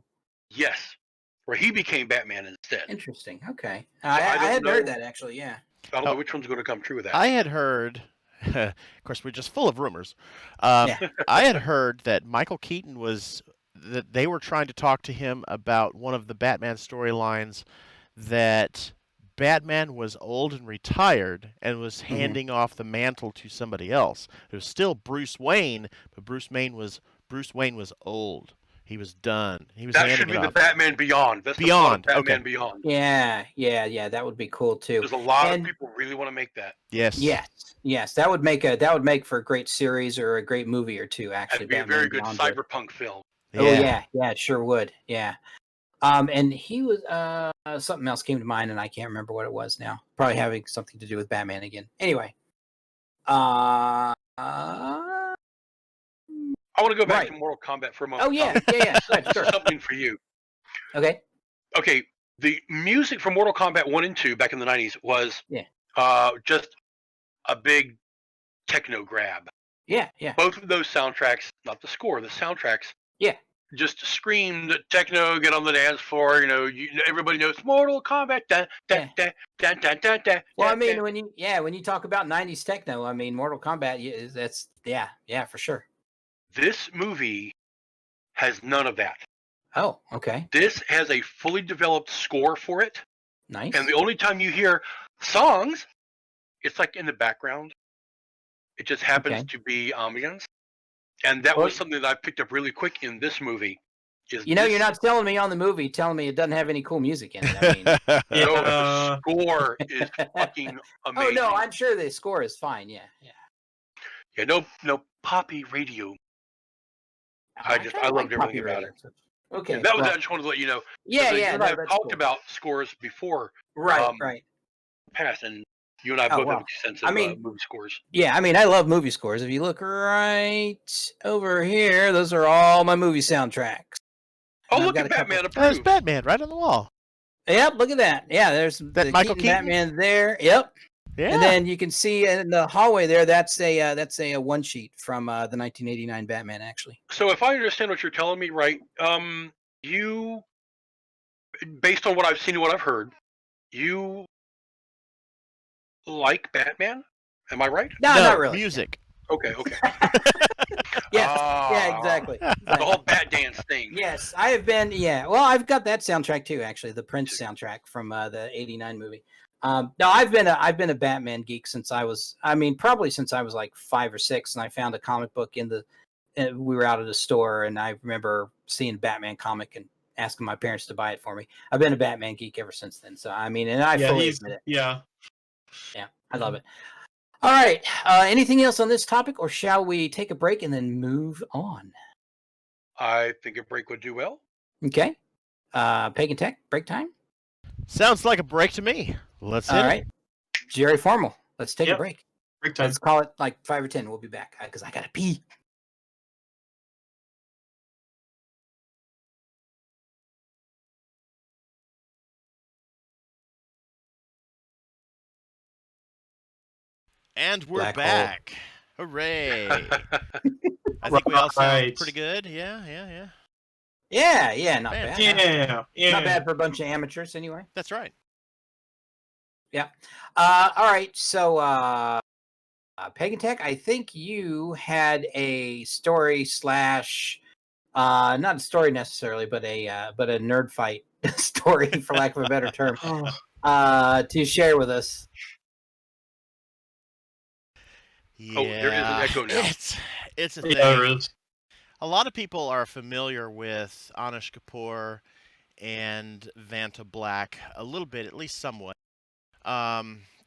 Yes. where he became Batman instead. Interesting. Okay. I I don't hadn't know. heard that actually. Yeah. I don't Oh. know which one's going to come true with that. I had heard, of course, we're just full of rumors. I had heard that Michael Keaton that they were trying to talk to him about one of the Batman storylines, that Batman was old and retired and was handing off the mantle to somebody else. It was still Bruce Wayne, but Bruce Wayne was old. He was done. He was That handing should it be the off. Batman Beyond. That's Beyond, the plot of Batman okay. Beyond. Yeah. That would be cool too. There's a lot of people really want to make that. Yes. Yes. That would make for a great series or a great movie or two. Actually, That'd be Batman a very good Beyond would. cyberpunk film. Oh yeah, it sure would. Yeah. And he was something else came to mind, and I can't remember what it was now. Probably having something to do with Batman again. Anyway. I want to go back Right. to Mortal Kombat for a moment. Oh yeah. Right, This sure. is something for you. Okay. Okay, the music for Mortal Kombat 1 and 2 back in the 90s was just a big techno grab. Yeah. Both of those soundtracks, not the score, the soundtracks. Yeah. Just screamed techno, get on the dance floor. Everybody knows Mortal Kombat. Well, I mean, when you talk about '90s techno, I mean, Mortal Kombat. That's for sure. This movie has none of that. Oh, okay. This has a fully developed score for it. Nice. And the only time you hear songs, it's like in the background. It just happens to be ambience. And that was something that I picked up really quick in this movie. You're not telling me on the movie, telling me it doesn't have any cool music in it. I mean, no, the score is fucking amazing. Oh no, I'm sure the score is fine. Yeah. No poppy radio. I loved everything about it. Okay, and I just wanted to let you know. Yeah. You and I have talked cool. about scores before. Right. Past, and you and I both have a sense of movie scores. Yeah, I mean, I love movie scores. If you look right over here, those are all my movie soundtracks. Oh, look at Batman approved. There's Batman right on the wall. Yep, look at that. Yeah, there's that Michael Keaton Batman there. Yep. Yeah. And then you can see in the hallway there. That's a one sheet from the 1989 Batman, actually. So if I understand what you're telling me, right? You, based on what I've seen and what I've heard, you like Batman? Am I right? No, not really. Music. Okay. Yeah, exactly. The whole Bat Dance thing. Yes, I have been. Yeah, well, I've got that soundtrack too. Actually, the Prince soundtrack from the '89 movie. No, I've been a Batman geek since I was. I mean, probably since I was like 5 or 6, and I found a comic book we were out at a store, and I remember seeing Batman comic and asking my parents to buy it for me. I've been a Batman geek ever since then. So I mean, and I fully admit it. Yeah, I love it. All right. Anything else on this topic, or shall we take a break and then move on? I think a break would do well. Okay. Pagan Tech, break time? Sounds like a break to me. Let's hit All right. Jerry Formal, let's take a break. break time. Let's call it like 5 or 10. We'll be back because I got to pee. And we're Black hole. back. Hooray. I think we all sound pretty good. Yeah. Yeah, not bad. Yeah. Not bad for a bunch of amateurs anyway. That's right. Yeah. All right. So, Pagan Tech, I think you had a story slash, not a story necessarily, but a nerd fight story, for lack of a better term, to share with us. Yeah. Oh, there is an echo now. It's a thing. Yeah, there is. A lot of people are familiar with Anish Kapoor and Vanta Black a little bit, at least somewhat.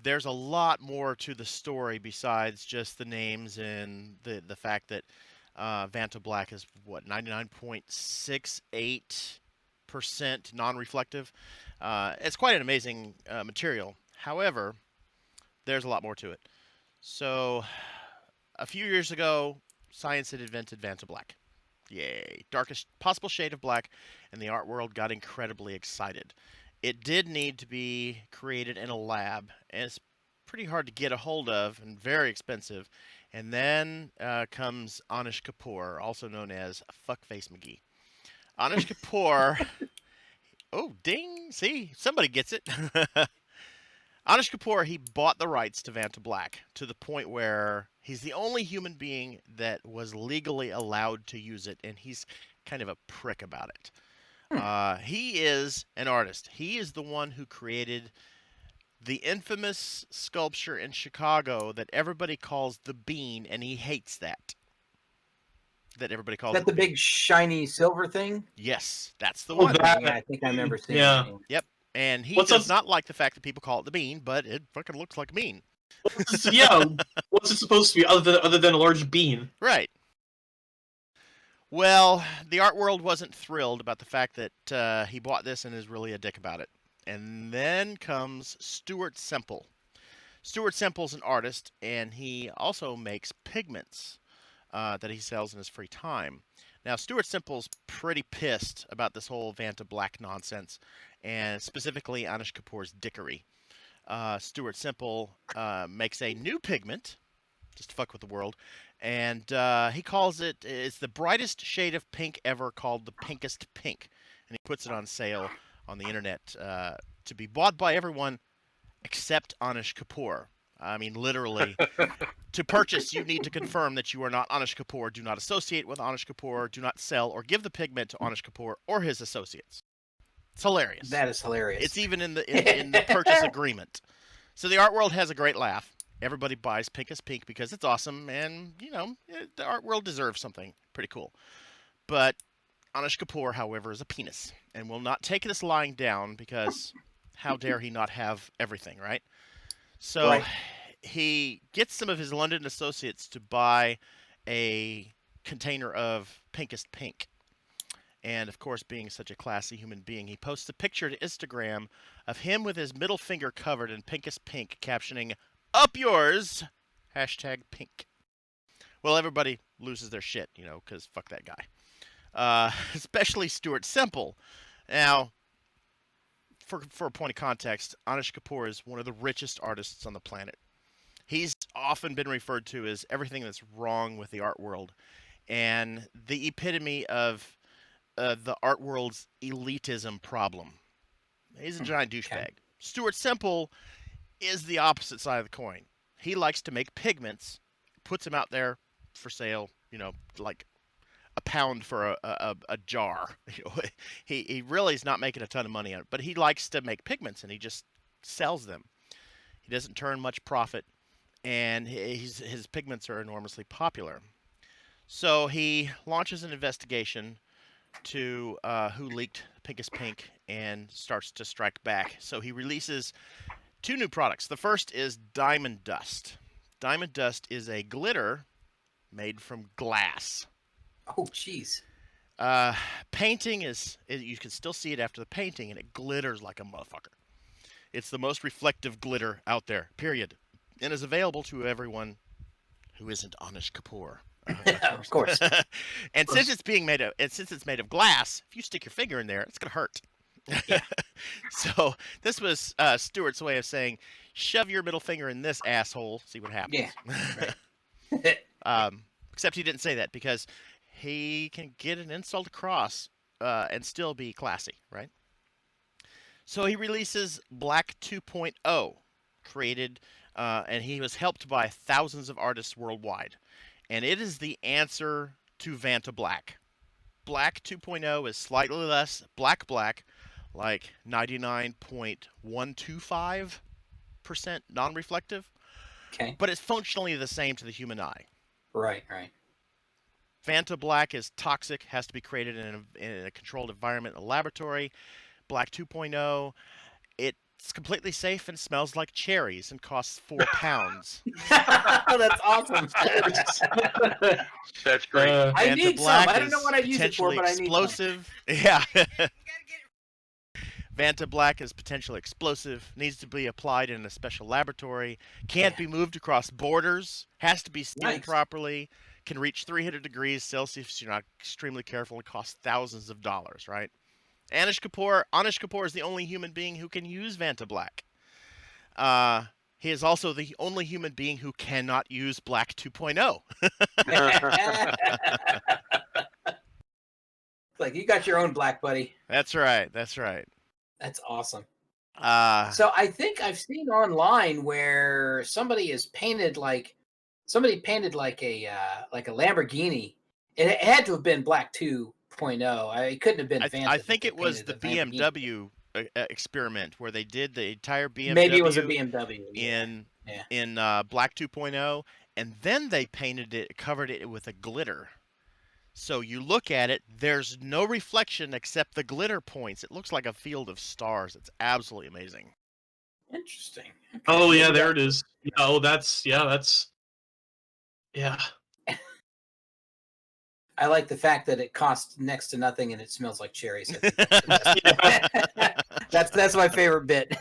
There's a lot more to the story besides just the names and the fact that Vanta Black is, 99.68% non-reflective. It's quite an amazing material. However, there's a lot more to it. So, a few years ago, science had invented Vanta Black. Yay. Darkest possible shade of black, and the art world got incredibly excited. It did need to be created in a lab, and it's pretty hard to get a hold of and very expensive. And then comes Anish Kapoor, also known as Fuckface McGee. Anish Kapoor Oh, ding! See, somebody gets it. Anish Kapoor, he bought the rights to Vanta Black to the point where he's the only human being that was legally allowed to use it, and he's kind of a prick about it. He is an artist. He is the one who created the infamous sculpture in Chicago that everybody calls the Bean, and he hates that. That everybody calls Is it that the Bean. big shiny silver thing? Yes, that's the Oh, one. that- Yeah, I think I remember seeing Yeah. that. Yep. And he What's does up- not like the fact that people call it the Bean, but it fucking looks like a bean. Yeah, what's it supposed to be other than a large bean? Right. Well, the art world wasn't thrilled about the fact that he bought this and is really a dick about it. And then comes Stuart Semple. Stuart Semple's an artist, and he also makes pigments that he sells in his free time. Now, Stuart Semple's pretty pissed about this whole Vanta Black nonsense, and specifically Anish Kapoor's dickery. Stuart Semple makes a new pigment, just to fuck with the world, and he calls it's the brightest shade of pink ever, called the pinkest pink, and he puts it on sale on the internet to be bought by everyone except Anish Kapoor. I mean, literally, to purchase, you need to confirm that you are not Anish Kapoor, do not associate with Anish Kapoor, do not sell or give the pigment to Anish Kapoor or his associates. It's hilarious. That is hilarious. It's even in the purchase agreement. So the art world has a great laugh. Everybody buys Pink is Pink because it's awesome, and the art world deserves something pretty cool. But Anish Kapoor, however, is a penis and will not take this lying down because how dare he not have everything, right? So Right. he gets some of his London associates to buy a container of Pinkest Pink. And of course, being such a classy human being, he posts a picture to Instagram of him with his middle finger covered in Pinkest Pink, captioning, "Up yours!" #pink. Well, everybody loses their shit, because fuck that guy. Especially Stuart Semple. Now, for a point of context, Anish Kapoor is one of the richest artists on the planet. He's often been referred to as everything that's wrong with the art world, and the epitome of the art world's elitism problem. He's a giant douchebag. Okay. Stuart Semple is the opposite side of the coin. He likes to make pigments, puts them out there for sale, like a pound for a jar. He really is not making a ton of money on it, but he likes to make pigments and he just sells them. He doesn't turn much profit, and his pigments are enormously popular. So he launches an investigation to who leaked Pinkest Pink and starts to strike back. So he releases 2 new products. The first is Diamond Dust. Diamond Dust is a glitter made from glass. Oh, jeez. Painting you can still see it after the painting, and it glitters like a motherfucker. It's the most reflective glitter out there, period, and is available to everyone who isn't Anish Kapoor. Of course. And since it's made of glass, if you stick your finger in there, it's gonna hurt. Yeah. So this was Stuart's way of saying, shove your middle finger in this asshole, see what happens. Yeah. Except he didn't say that because he can get an insult across and still be classy, right? So he releases Black 2.0, created, and he was helped by thousands of artists worldwide. And it is the answer to Vanta Black. Black 2.0 is slightly less black, like 99.125% non-reflective, Okay. but it's functionally the same to the human eye. Right. Vanta Black is toxic, has to be created in a controlled environment in a laboratory. Black 2.0, it's completely safe and smells like cherries and costs 4 pounds. That's awesome. That's great. I Vanta need some. Black I don't is know what I use it for, potentially but I need some. explosive. Yeah. Vanta Black is potentially explosive, needs to be applied in a special laboratory, can't be moved across borders, has to be sealed Nice. properly, can reach 300 degrees Celsius if you're not extremely careful, and costs thousands of dollars, right? Anish Kapoor is the only human being who can use Vanta Black. He is also the only human being who cannot use Black 2.0. Like, you got your own black, buddy. That's right. That's awesome. Uh, So I think I've seen online where somebody painted like a Lamborghini. It had to have been Black 2.0. It couldn't have been I Phantom if think they it was painted the a Lamborghini. BMW experiment where they did the entire Maybe it was a BMW BMW. Yeah. in Yeah. Black 2.0, and then they painted it, covered it with a glitter. So you look at it, there's no reflection except the glitter points. It looks like a field of stars. It's absolutely amazing. Interesting. Okay. Oh yeah, Maybe there that- it is. Oh, that's yeah. I like the fact that it costs next to nothing and it smells like cherries. I think that's, that's my favorite bit.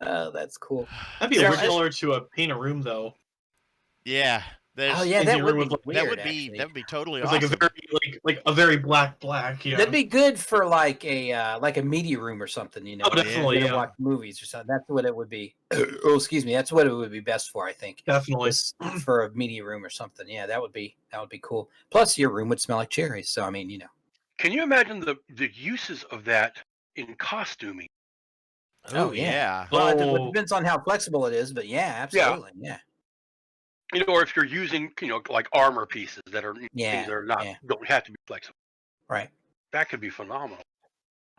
Oh, that's cool. That'd be a There- weird color to paint a room though. Yeah, Oh yeah, Painting that a would room be with, weird. that would be totally It's awesome. like a very black. Yeah. That'd be good for like a media room or something, you know. Oh, definitely, You're gonna yeah. watch movies or something. That's what it would be. Oh, excuse me. That's what it would be best for, I think. Definitely. Just for a media room or something. Yeah, that would be cool. Plus, your room would smell like cherries. So I mean, you know. Can you imagine the uses of that in costuming? Oh yeah. yeah. Well, it Oh. depends on how flexible it is, but yeah, absolutely. Yeah. You know, or if you're using, like armor pieces that are Yeah, things that are not yeah. don't have to be flexible. Right. That could be phenomenal.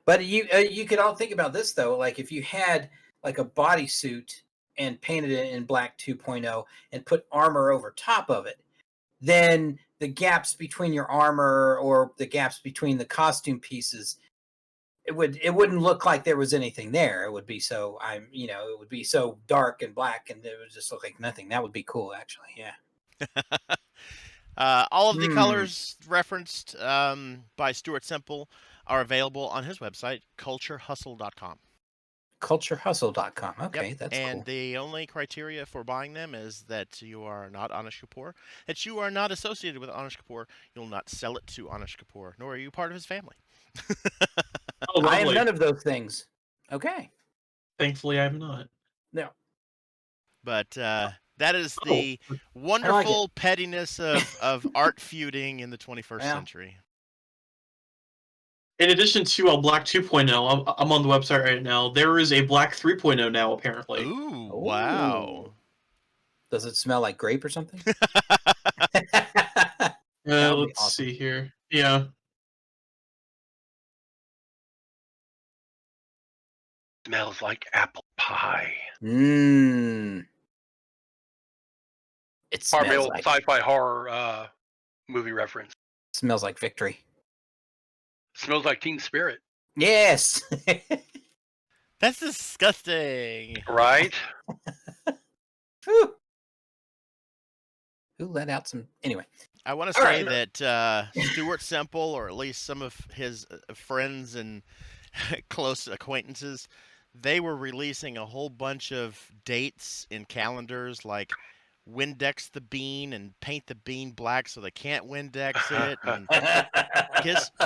But you could all think about this though, like if you had like a bodysuit and painted it in black 2.0 and put armor over top of it, then the gaps between your armor or the gaps between the costume pieces, it wouldn't look like there was anything there. It would be it would be so dark and black and it would just look like nothing. That would be cool actually. Yeah. All of the Hmm. colors referenced by Stuart Semple are available on his website, culturehustle.com. Culturehustle.com. Okay, Yep. that's And cool. the only criteria for buying them is that you are not Anish Kapoor, that you are not associated with Anish Kapoor. You'll not sell it to Anish Kapoor, nor are you part of his family. Oh, I am lovely. none of those things. Okay. Thankfully, I'm not. No. But that is Oh, the wonderful pettiness of art feuding in the 21st Yeah. century. in addition to Black 2.0, I'm on the website right now. There is a Black 3.0 now, apparently. Ooh, wow. Does it smell like grape or something? Let's be awesome. see here. Yeah. Smells like apple pie. Mmm. It Part of my smells old like sci-fi horror movie reference. smells like victory. Smells like Teen Spirit, Yes. That's disgusting. right? Whew. Who let out some? Anyway, I want to All say right. that Stuart Semple, or at least some of his friends and close acquaintances, they were releasing a whole bunch of dates in calendars, like Windex the bean and paint the bean black so they can't Windex it, and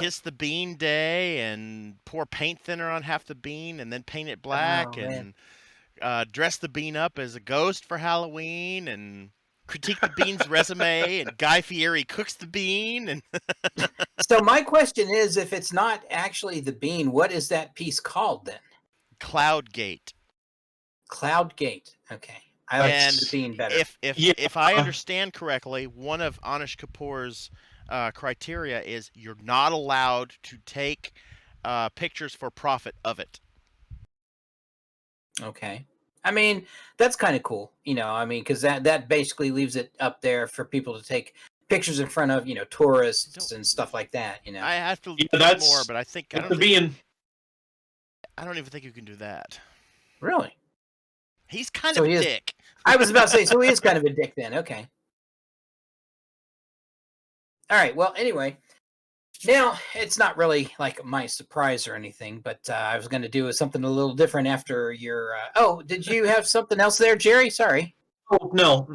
kiss the bean day and pour paint thinner on half the bean and then paint it black, Oh, man. and dress the bean up as a ghost for Halloween, and critique the bean's resume, and Guy Fieri cooks the bean, and So my question is, if it's not actually the bean, what is that piece called then? Cloudgate. Cloudgate. Okay, I like And the bean better. if I understand correctly, one of Anish Kapoor's criteria is you're not allowed to take pictures for profit of it. Okay. I mean, that's kind of cool, you know. I mean, because that basically leaves it up there for people to take pictures in front of, tourists and stuff like that. You know. I have to Yeah, look that's more, but I the being. I don't even think you can do that. Really? He's kind So of a he is- dick. I was about to say, so he is kind of a dick then. Okay. All right. Well, anyway, now it's not really like my surprise or anything, but I was going to do something a little different after your. Oh, did you have something else there, Jerry? Sorry. Oh no,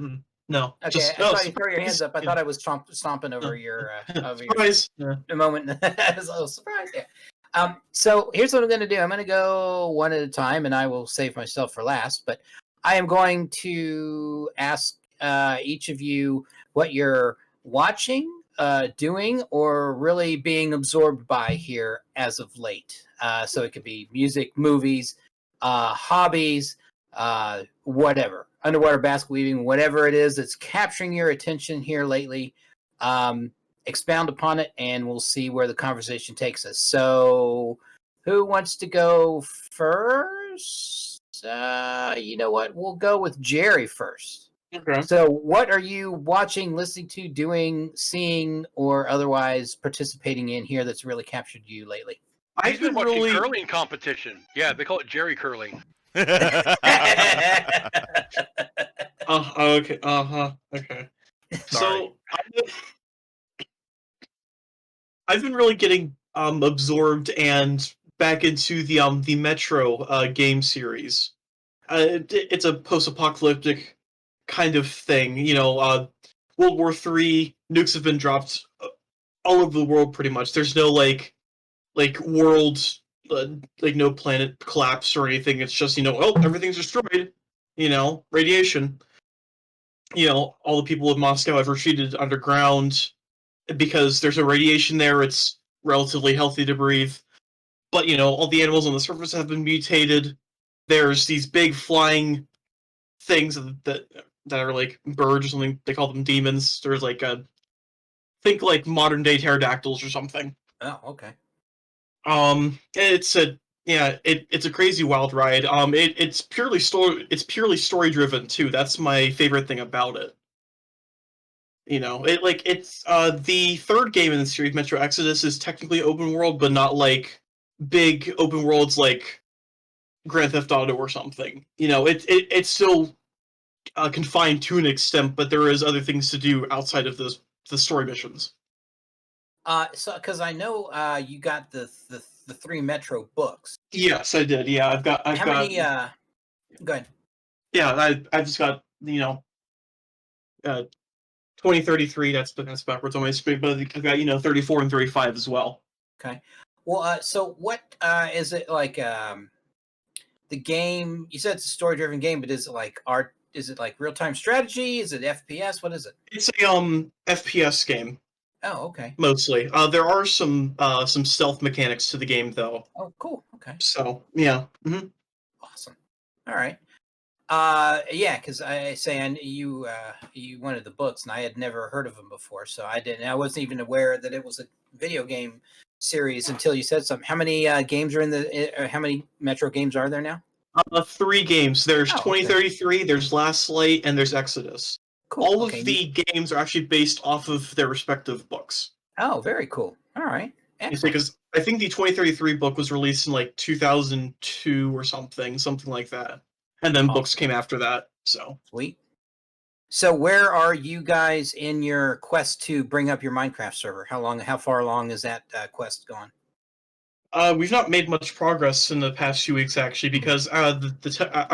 no. Okay, Just, I saw you throw your hands up. I thought I was stomping over No. your surprise. Yeah. a moment. I was a little surprised. Yeah. So here's what I'm going to do. I'm going to go one at a time, and I will save myself for last. But I am going to ask each of you what you're watching, doing, or really being absorbed by here as of late. So it could be music, movies, hobbies, whatever, underwater basket weaving, whatever it is that's capturing your attention here lately. Expound upon it, and we'll see where the conversation takes us. So, who wants to go first? You know what? We'll go with Jerry first. Okay. So, what are you watching, listening to, doing, seeing, or otherwise participating in here that's really captured you lately? He's I've been been watching really. curling competition. Yeah, they call it Jerry curling. Okay. Okay. Sorry. So I've been really getting absorbed and back into the Metro game series. It's a post-apocalyptic kind of thing. World War III nukes have been dropped all over the world pretty much. There's no world no planet collapse or anything. It's just oh, everything's destroyed. Radiation. All the people in Moscow have retreated underground because there's no radiation there. It's relatively healthy to breathe. But all the animals on the surface have been mutated. There's these big flying things that are like birds or something. They call them demons. There's think like modern day pterodactyls or something. Oh, okay. It's a crazy wild ride. It's purely story driven too. That's my favorite thing about it. It's the third game in the series, Metro Exodus, is technically open world, but not like big open worlds like Grand Theft Auto or something. It's still confined to an extent, but there is other things to do outside of the story missions. So because I know you got the 3 Metro books. Yes, I did. Yeah, I've got. How many? Go ahead. Yeah, I just got 2033. That's backwards on my screen, but I've got 34 and 35 as well. Okay. Well, so what is it like? The game, you said it's a story-driven game, but is it like art? Is it like real-time strategy? Is it FPS? What is it? It's a FPS game. Oh, okay. Mostly. There are some stealth mechanics to the game though. Oh, cool. Okay. So yeah. Mm-hmm. Awesome. All right. Yeah, because you wanted the books, and I had never heard of them before, so I didn't. I wasn't even aware that it was a video game series until you said something. How many games are in how many Metro games are there now? 3 games. There's Oh, 2033, there's Last Light, and there's Exodus. Cool. All Okay. of the games are actually based off of their respective books. Oh, very cool. All right. Because I think the 2033 book was released in like 2002 or something like that. And then books came after that. So sweet. So where are you guys in your quest to bring up your Minecraft server? How far along is that quest gone? we've not made much progress in the past few weeks actually, because our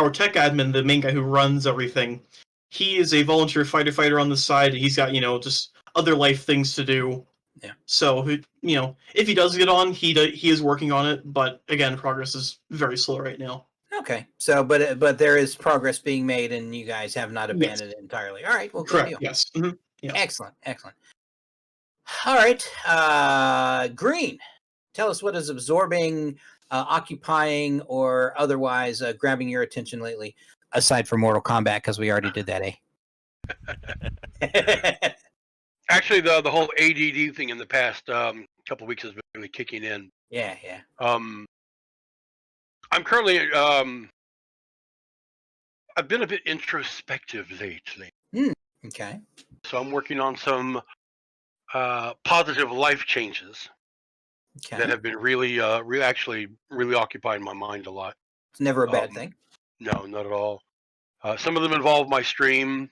tech admin, the main guy who runs everything, he is a volunteer fighter on the side. He's got just other life things to do. Yeah. So if he does get on, he is working on it. But again, progress is very slow right now. Okay. So, but there is progress being made, and you guys have not abandoned it entirely. All right. Well, good Correct. deal. Yes. Mm-hmm. Yeah. Excellent. All right. Green, tell us what is absorbing, occupying, or otherwise grabbing your attention lately, aside from Mortal Kombat, because we already did that, eh? Actually, the whole ADD thing in the past couple of weeks has been really kicking in. Yeah. I'm currently I've been a bit introspective lately. Okay. So I'm working on some positive life changes that have been really occupying my mind a lot. It's never a bad thing. No, not at all. Some of them involve my stream.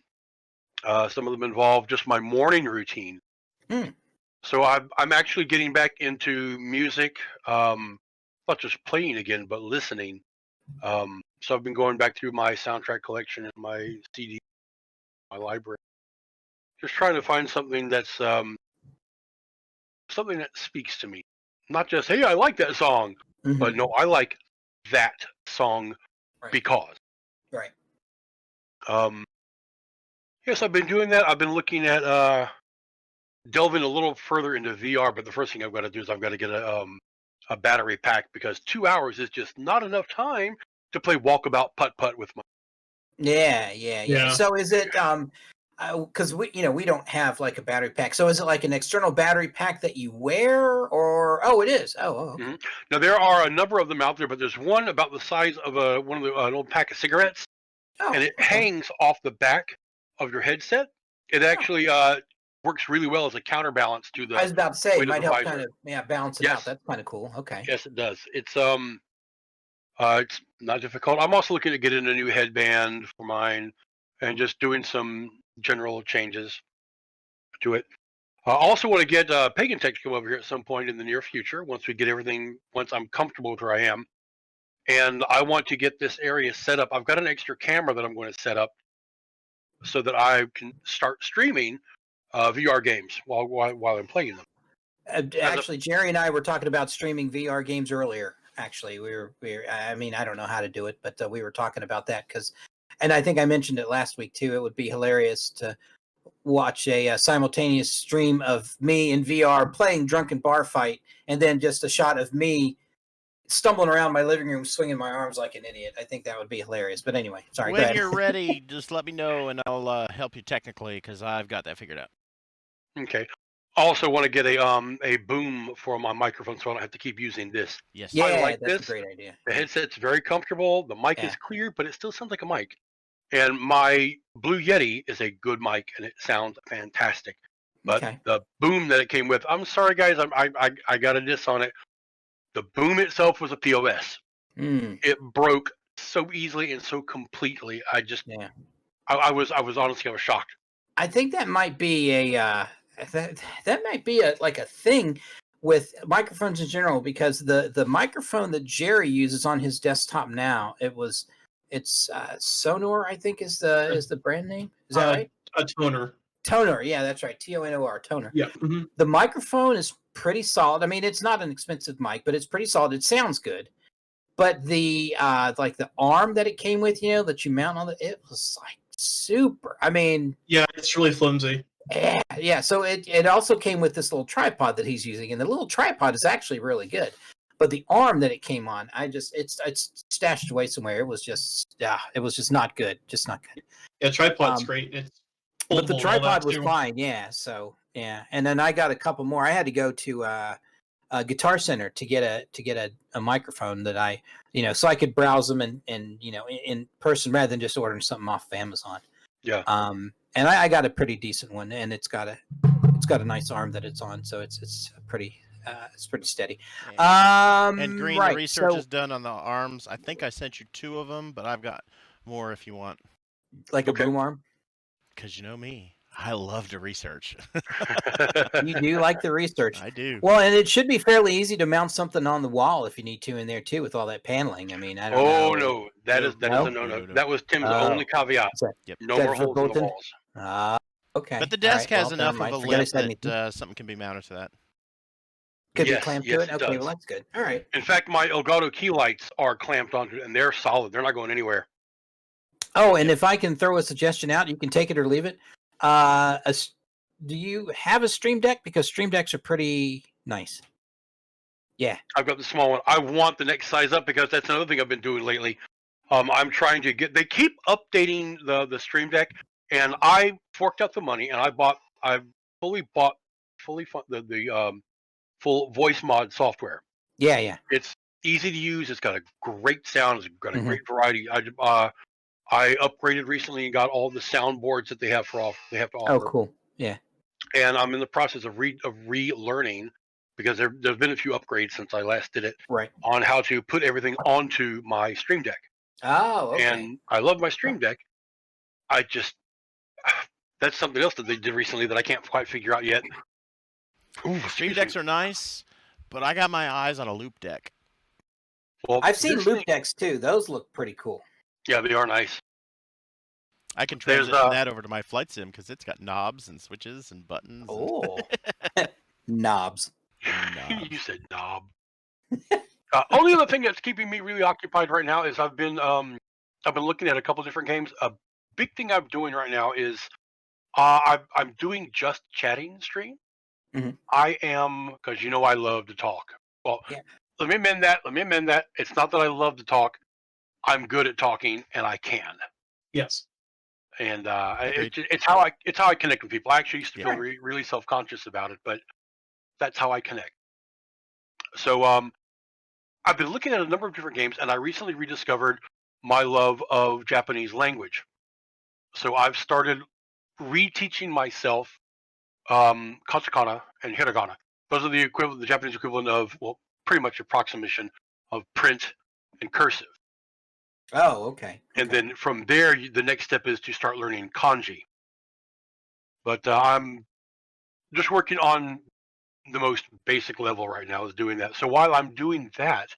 Some of them involve just my morning routine. So I'm actually getting back into music, not just playing again, but listening. So I've been going back through my soundtrack collection and my CD, my library, just trying to find something that's something that speaks to me. Not just, hey, I like that song, but no, I like that song because. Right. Yes, I've been doing that. I've been looking at delving a little further into VR, but the first thing I've got to do is I've got to get a a battery pack because 2 hours is just not enough time to play walkabout putt-putt with my. Yeah. So is it because we don't have like a battery pack. So is it like an external battery pack that you wear, or it is? Okay. Mhm. Now there are a number of them out there, but there's one about the size of an old pack of cigarettes, Oh, and it okay. hangs off the back of your headset. It actually works really well as a counterbalance to I the was about to say it weight of might the help visor. kind of balance it out. Yes, That's kind of cool. Okay. yes, it does. It's not difficult. I'm also looking to get in a new headband for mine, and just doing some general changes to it. I also want to get Pagan Tech to come over here at some point in the near future once I'm comfortable with where I am. And I want to get this area set up. I've got an extra camera that I'm going to set up so that I can start streaming VR games while I'm playing them. Actually, Jerry and I were talking about streaming VR games earlier. Actually, I mean, I don't know how to do it, but we were talking about that and I think I mentioned it last week too. It would be hilarious to watch a simultaneous stream of me in VR playing Drunken Bar Fight, and then just a shot of me stumbling around my living room, swinging my arms like an idiot. I think that would be hilarious. But anyway, sorry. Go When ahead. you're ready, just let me know and I'll help you technically because I've got that figured out. Okay. I also want to get a boom for my microphone so I don't have to keep using this. Yes. I Yeah, like that's a this. great idea. The headset's very comfortable. The mic is Yeah. clear, but it still sounds like a mic. And my Blue Yeti is a good mic, and it sounds fantastic. But Okay. the boom that it came with, I'm sorry, guys, I got a diss on it. The boom itself was a POS. Mm, It broke so easily and so completely. yeah. I was honestly, I was shocked. I think that might be that might be like a thing with microphones in general, because the microphone that Jerry uses on his desktop now, it's Sonor, I think is the brand name. Is that right? A toner. Toner, yeah, that's right. Tonor, Toner. Yeah. Mhm. The microphone is pretty solid. I mean, it's not an expensive mic, but it's pretty solid. It sounds good. But the like the arm that it came with, that you mount on it was like super. I mean, Yeah, it's really flimsy. yeah. So it also came with this little tripod that he's using, and the little tripod is actually really good. But the arm that it came on, it's stashed away somewhere. It was just not good, just not good. Yeah, tripod's Um, great. It's but the foldable and all that tripod was too. fine, yeah. So yeah, and then I got a couple more. I had to go to a Guitar Center to get a microphone that so I could browse them and in person rather than just ordering something off of Amazon. Yeah. And I got a pretty decent one, and it's got a nice arm that it's on, so it's pretty steady. And Green, the Right. research So is done on the arms. I think I sent you 2 of them, but I've got more if you want. like a Okay. boom arm. Because you know me, I love to research. You do like the research. I do. Well, and it should be fairly easy to mount something on the wall if you need to in there too, with all that paneling. I mean, I don't know. Oh no, that is No? a no-no. No. That was Tim's Oh. only caveat. Is that- Yep. No that more for holes in the bulletin? walls. Okay. But the All desk right, has well, enough never of a mind. Forget I lip said anything. that something can be mounted to that. Could be Yes, clamped yes, to it. it Okay, does. well that's good. All right. In fact, my Elgato key lights are clamped onto it, and they're solid. They're not going anywhere. Oh, and if I can throw a suggestion out, you can take it or leave it. Do you have a Stream Deck? Because Stream Decks are pretty nice. Yeah. I've got the small one. I want the next size up because that's another thing I've been doing lately. I'm trying to get. They keep updating the Stream Deck, and I forked out the money and I fully bought the full voice mod software. Yeah. It's easy to use. It's got a great sound. It's got a Mhm. great variety. I upgraded recently and got all the soundboards that they have to offer. Oh, cool. Yeah. And I'm in the process of relearning because there's been a few upgrades since I last did it Right. on how to put everything onto my Stream Deck. Oh, okay. And I love my Stream Deck. I just that's something else that they did recently that I can't quite figure out yet. Ooh, Stream Decks are nice, but I got my eyes on a loop deck. Well, I've seen this loop thing- decks too. Those look pretty cool. Yeah, they are nice. I can There's, transition that over to my flight sim because it's got knobs and switches and buttons. Oh. Knobs. Knobs. You said knob. Only other thing that's keeping me really occupied right now is I've been looking at a couple different games. A big thing I'm doing right now is I'm doing just chatting stream. Mhm. I am, because I love to talk. Well, Yeah. Let me amend that. It's not that I love to talk. I'm good at talking, and I can. Yes. And Agreed. it's how I connect with people. I actually used to Yeah. feel really self-conscious about it, but that's how I connect. So I've been looking at a number of different games, and I recently rediscovered my love of Japanese language. So I've started reteaching myself katakana and hiragana. Those are the Japanese equivalent of, well, pretty much approximation of print and cursive. Oh, okay. And Okay. then from there, the next step is to start learning kanji. But I'm just working on the most basic level right now, is doing that. So while I'm doing that,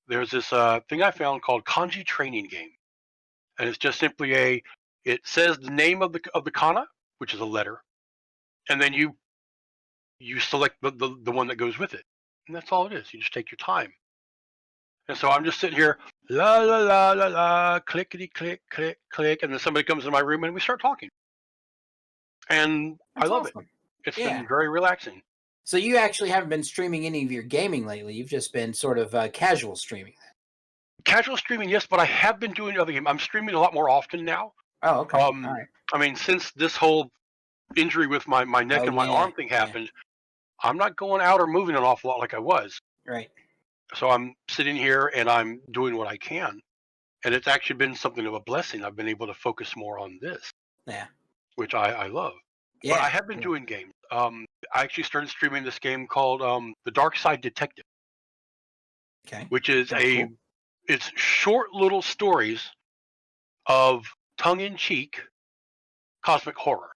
there's this thing I found called kanji training game, and it's just simply it says the name of the kana, which is a letter, and then you select the one that goes with it, and that's all it is. You just take your time. And so I'm just sitting here, la la la la la, clickety click click click, and then somebody comes in my room and we start talking, and I That's love it. awesome. It's Yeah. been very relaxing. So you actually haven't been streaming any of your gaming lately. You've just been sort of casual streaming. Casual streaming, yes, but I have been doing other games. I'm streaming a lot more often now. Oh, okay. All right. I mean, since this whole injury with my neck Oh, and my yeah. arm thing happened, I'm not going out or moving an awful lot like I was. Right. So I'm sitting here and I'm doing what I can. And it's actually been something of a blessing. I've been able to focus more on this, Yeah. which I love. Yeah. But I have been doing games. I actually started streaming this game called The Dark Side Detective, Okay. which is Sounds cool. it's short little stories of tongue-in-cheek cosmic horror.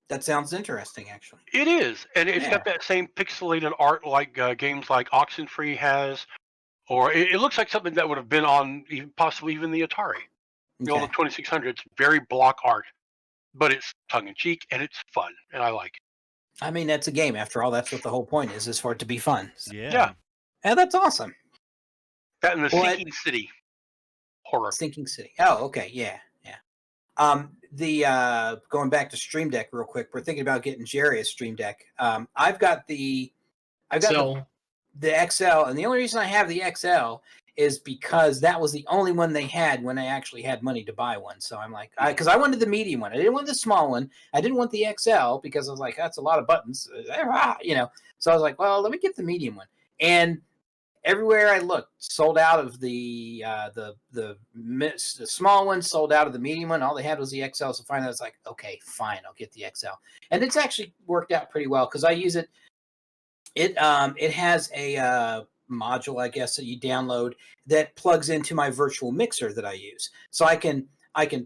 That sounds interesting, actually. It is, and it's Yeah. got that same pixelated art like games like Oxenfree has, or it looks like something that would have been on possibly even the Atari. The old Okay. 2600. It's very block art, but it's tongue-in-cheek and it's fun, and I like it. I mean, that's a game. After all, that's what the whole point is for it to be fun. So, Yeah. yeah, that's awesome. That and the Well, Sinking City horror. Sinking City. Oh, okay. Yeah. Yeah. The going back to Stream Deck real quick, we're thinking about getting Jerry a Stream Deck. I've got the So XL, and the only reason I have the XL is because that was the only one they had when I actually had money to buy one. So I'm like, because I wanted the medium one. I didn't want the small one. I didn't want the XL because I was like, that's a lot of buttons, you know. So I was like, well, let me get the medium one. And everywhere I looked, sold out of the small one, sold out of the medium one. All they had was the XL. So finally, I was like, okay, fine, I'll get the XL. And it's actually worked out pretty well because I use it. It has a module, I guess, that you download that plugs into my virtual mixer that I use. So I can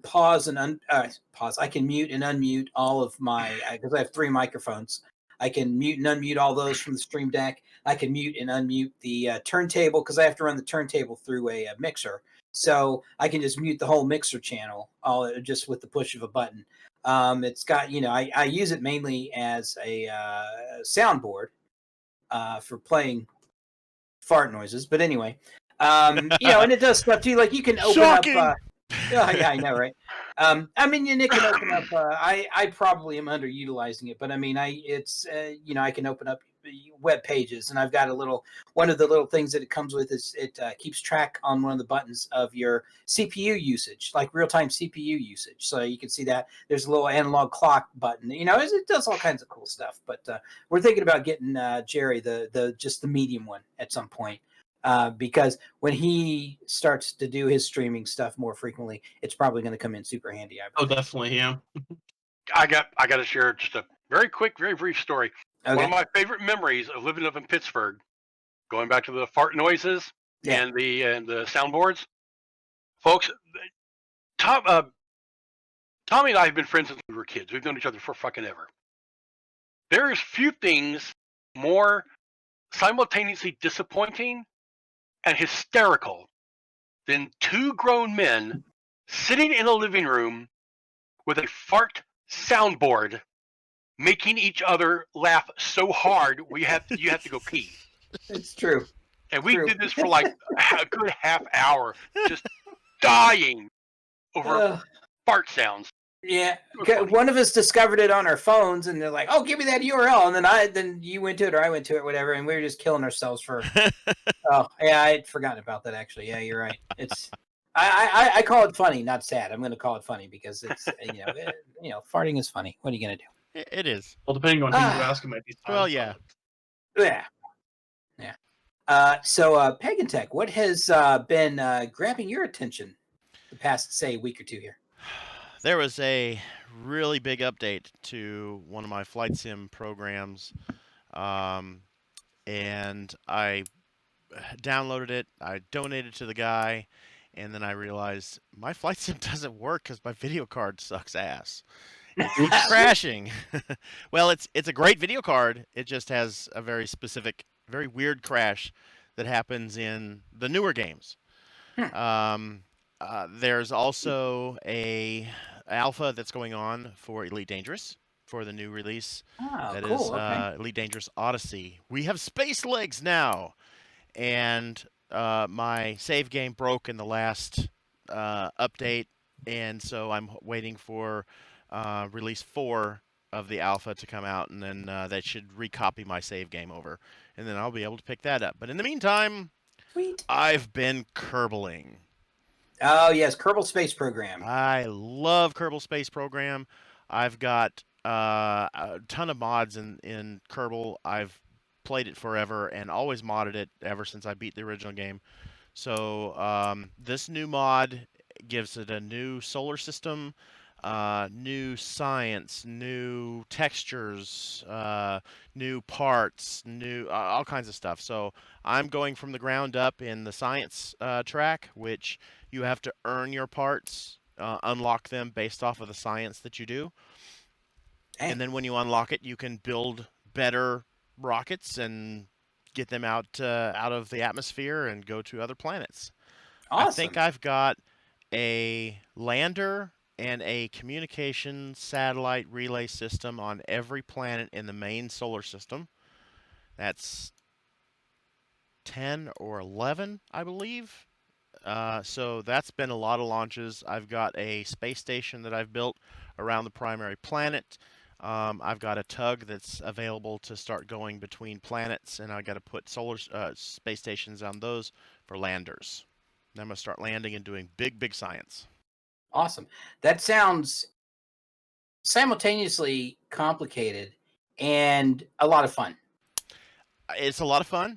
pause and pause. I can mute and unmute all of my because I have 3 microphones. I can mute and unmute all those from the Stream Deck. I can mute and unmute the turntable because I have to run the turntable through a mixer. So I can just mute the whole mixer channel all just with the push of a button. It's got, I use it mainly as a soundboard for playing fart noises. But anyway, and it does stuff too. Like you can open Shocking! up. Yeah, I know, right? I mean, it can open up. I probably am underutilizing it, but I mean, it's I can open up web pages, and I've got one of the little things that it comes with is it keeps track on one of the buttons of your CPU usage, like real time CPU usage. So you can see that there's a little analog clock button. It does all kinds of cool stuff. But we're thinking about getting Jerry just the medium one at some point. Because when he starts to do his streaming stuff more frequently, it's probably going to come in super handy. oh, definitely, yeah. I got to share just a very quick, very brief story. Okay. One of my favorite memories of living up in Pittsburgh, going back to the fart noises and the soundboards, folks. Tommy and I have been friends since we were kids. We've known each other for fucking ever. There is few things more simultaneously disappointing and hysterical than 2 grown men sitting in a living room with a fart soundboard making each other laugh so hard you have to go pee. It's true. And we did this for like a good half hour, just dying over fart sounds. Yeah, It was funny. one of us discovered it on our phones, and they're like, "Oh, give me that URL," and then you went to it or I went to it, whatever, and we were just killing ourselves for. Oh, yeah, I had forgotten about that actually. Yeah, you're right. It's I call it funny, not sad. I'm going to call it funny because it's farting is funny. What are you going to do? It is. Well, depending on who you Ah. ask, it might be. Well, yeah. Yeah, yeah. So Pagan Tech, what has been grabbing your attention the past, say, week or two here? There was a really big update to one of my flight sim programs, and I downloaded it. I donated to the guy, and then I realized my flight sim doesn't work because my video card sucks ass. It keeps crashing. Well, it's a great video card. It just has a very specific, very weird crash that happens in the newer games. Um, there's also a alpha that's going on for Elite Dangerous for the new release. Oh, That is cool. Okay. Elite Dangerous Odyssey. We have space legs now, and my save game broke in the last update, and so I'm waiting for release 4 of the alpha to come out, and then that should recopy my save game over, and then I'll be able to pick that up. But in the meantime, Sweet. I've been Kerbling. Oh yes, Kerbal Space Program. I love Kerbal Space Program. I've got a ton of mods in Kerbal. I've played it forever and always modded it ever since I beat the original game. So this new mod gives it a new solar system, new science, new textures, new parts, new all kinds of stuff. So I'm going from the ground up in the science track, which you have to earn your parts, unlock them based off of the science that you do. Dang. And then when you unlock it, you can build better rockets and get them out of the atmosphere and go to other planets. Awesome. I think I've got a lander and a communication satellite relay system on every planet in the main solar system. That's 10 or 11, I believe. So that's been a lot of launches. I've got a space station that I've built around the primary planet. I've got a tug that's available to start going between planets, and I've got to put solar space stations on those for landers. Then I'm going to start landing and doing big science. Awesome. That sounds simultaneously complicated and a lot of fun. It's a lot of fun.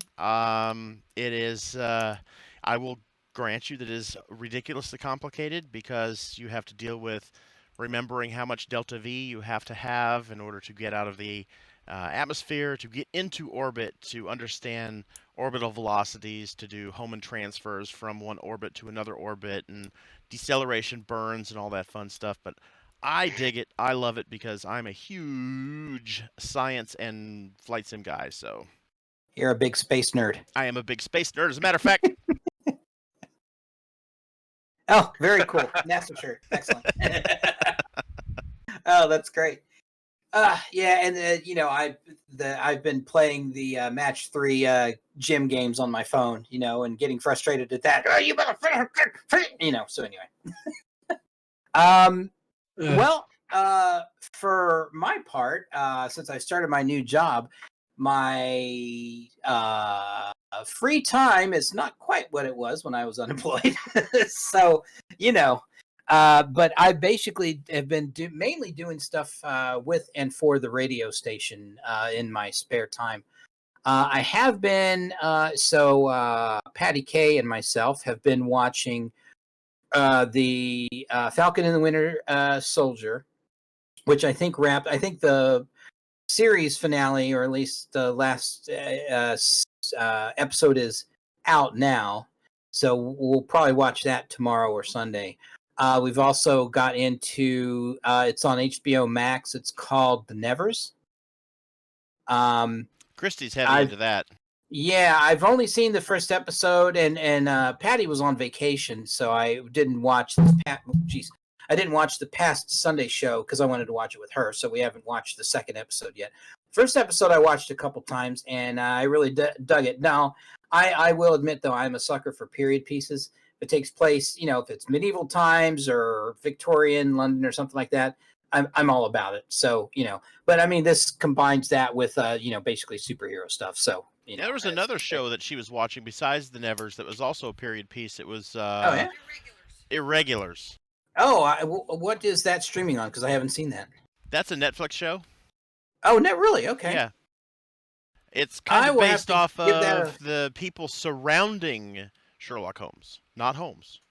It is. I will grant you that it is ridiculously complicated because you have to deal with remembering how much delta V you have to have in order to get out of the atmosphere, to get into orbit, to understand orbital velocities, to do Hohmann transfers from one orbit to another orbit, and deceleration burns and all that fun stuff. But I dig it. I love it because I'm a huge science and flight sim guy. So You're a big space nerd. I am a big space nerd. As a matter of fact, Oh, very cool. NASA shirt. Excellent. Oh, that's great. Yeah, and I've been playing the match 3 gym games on my phone, and getting frustrated at that. Oh, you better so anyway. Well, for my part, since I started my new job, my free time is not quite what it was when I was unemployed. So, but I basically have been mainly doing stuff with and for the radio station in my spare time. I have been, Patty Kay and myself have been watching the Falcon and the Winter Soldier, which I think wrapped. I think the series finale, or at least the last episode, is out now. So we'll probably watch that tomorrow or Sunday. We've also got into it's on HBO Max. It's called The Nevers. Christy's heavy into that. Yeah, I've only seen the first episode, and Patty was on vacation, so I didn't watch I didn't watch the past Sunday show because I wanted to watch it with her, so we haven't watched the second episode yet. First episode I watched a couple times, and I really dug it. Now, I will admit, though, I'm a sucker for period pieces, it takes place, if it's medieval times or Victorian London or something like that, I'm all about it. So, but I mean, this combines that with, basically superhero stuff. So, Yeah, there was another show that she was watching besides the Nevers that was also a period piece. It was Oh, yeah? Irregulars. Oh, what is that streaming on? Because I haven't seen that. That's a Netflix show. Oh, no, really? Okay. Yeah. It's kind I of will have based to off give that of the people surrounding Sherlock Holmes, not Holmes.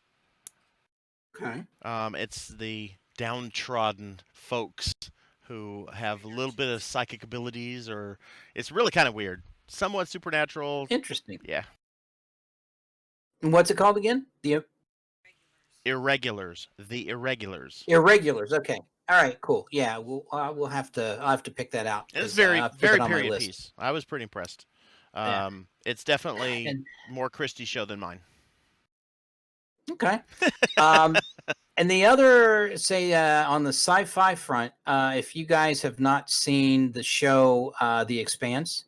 Okay. It's the downtrodden folks who have a little bit of psychic abilities, or it's really kind of weird, somewhat supernatural. Interesting. Yeah. And what's it called again? The Irregulars. The Irregulars. Irregulars. Okay. All right. Cool. Yeah. I'll have to pick that out. It's 'cause, very I'll put very that on my period list. piece. I was pretty impressed. Yeah. It's definitely And more Christie show than mine. okay. And the other, say, on the sci-fi front, if you guys have not seen the show, The Expanse,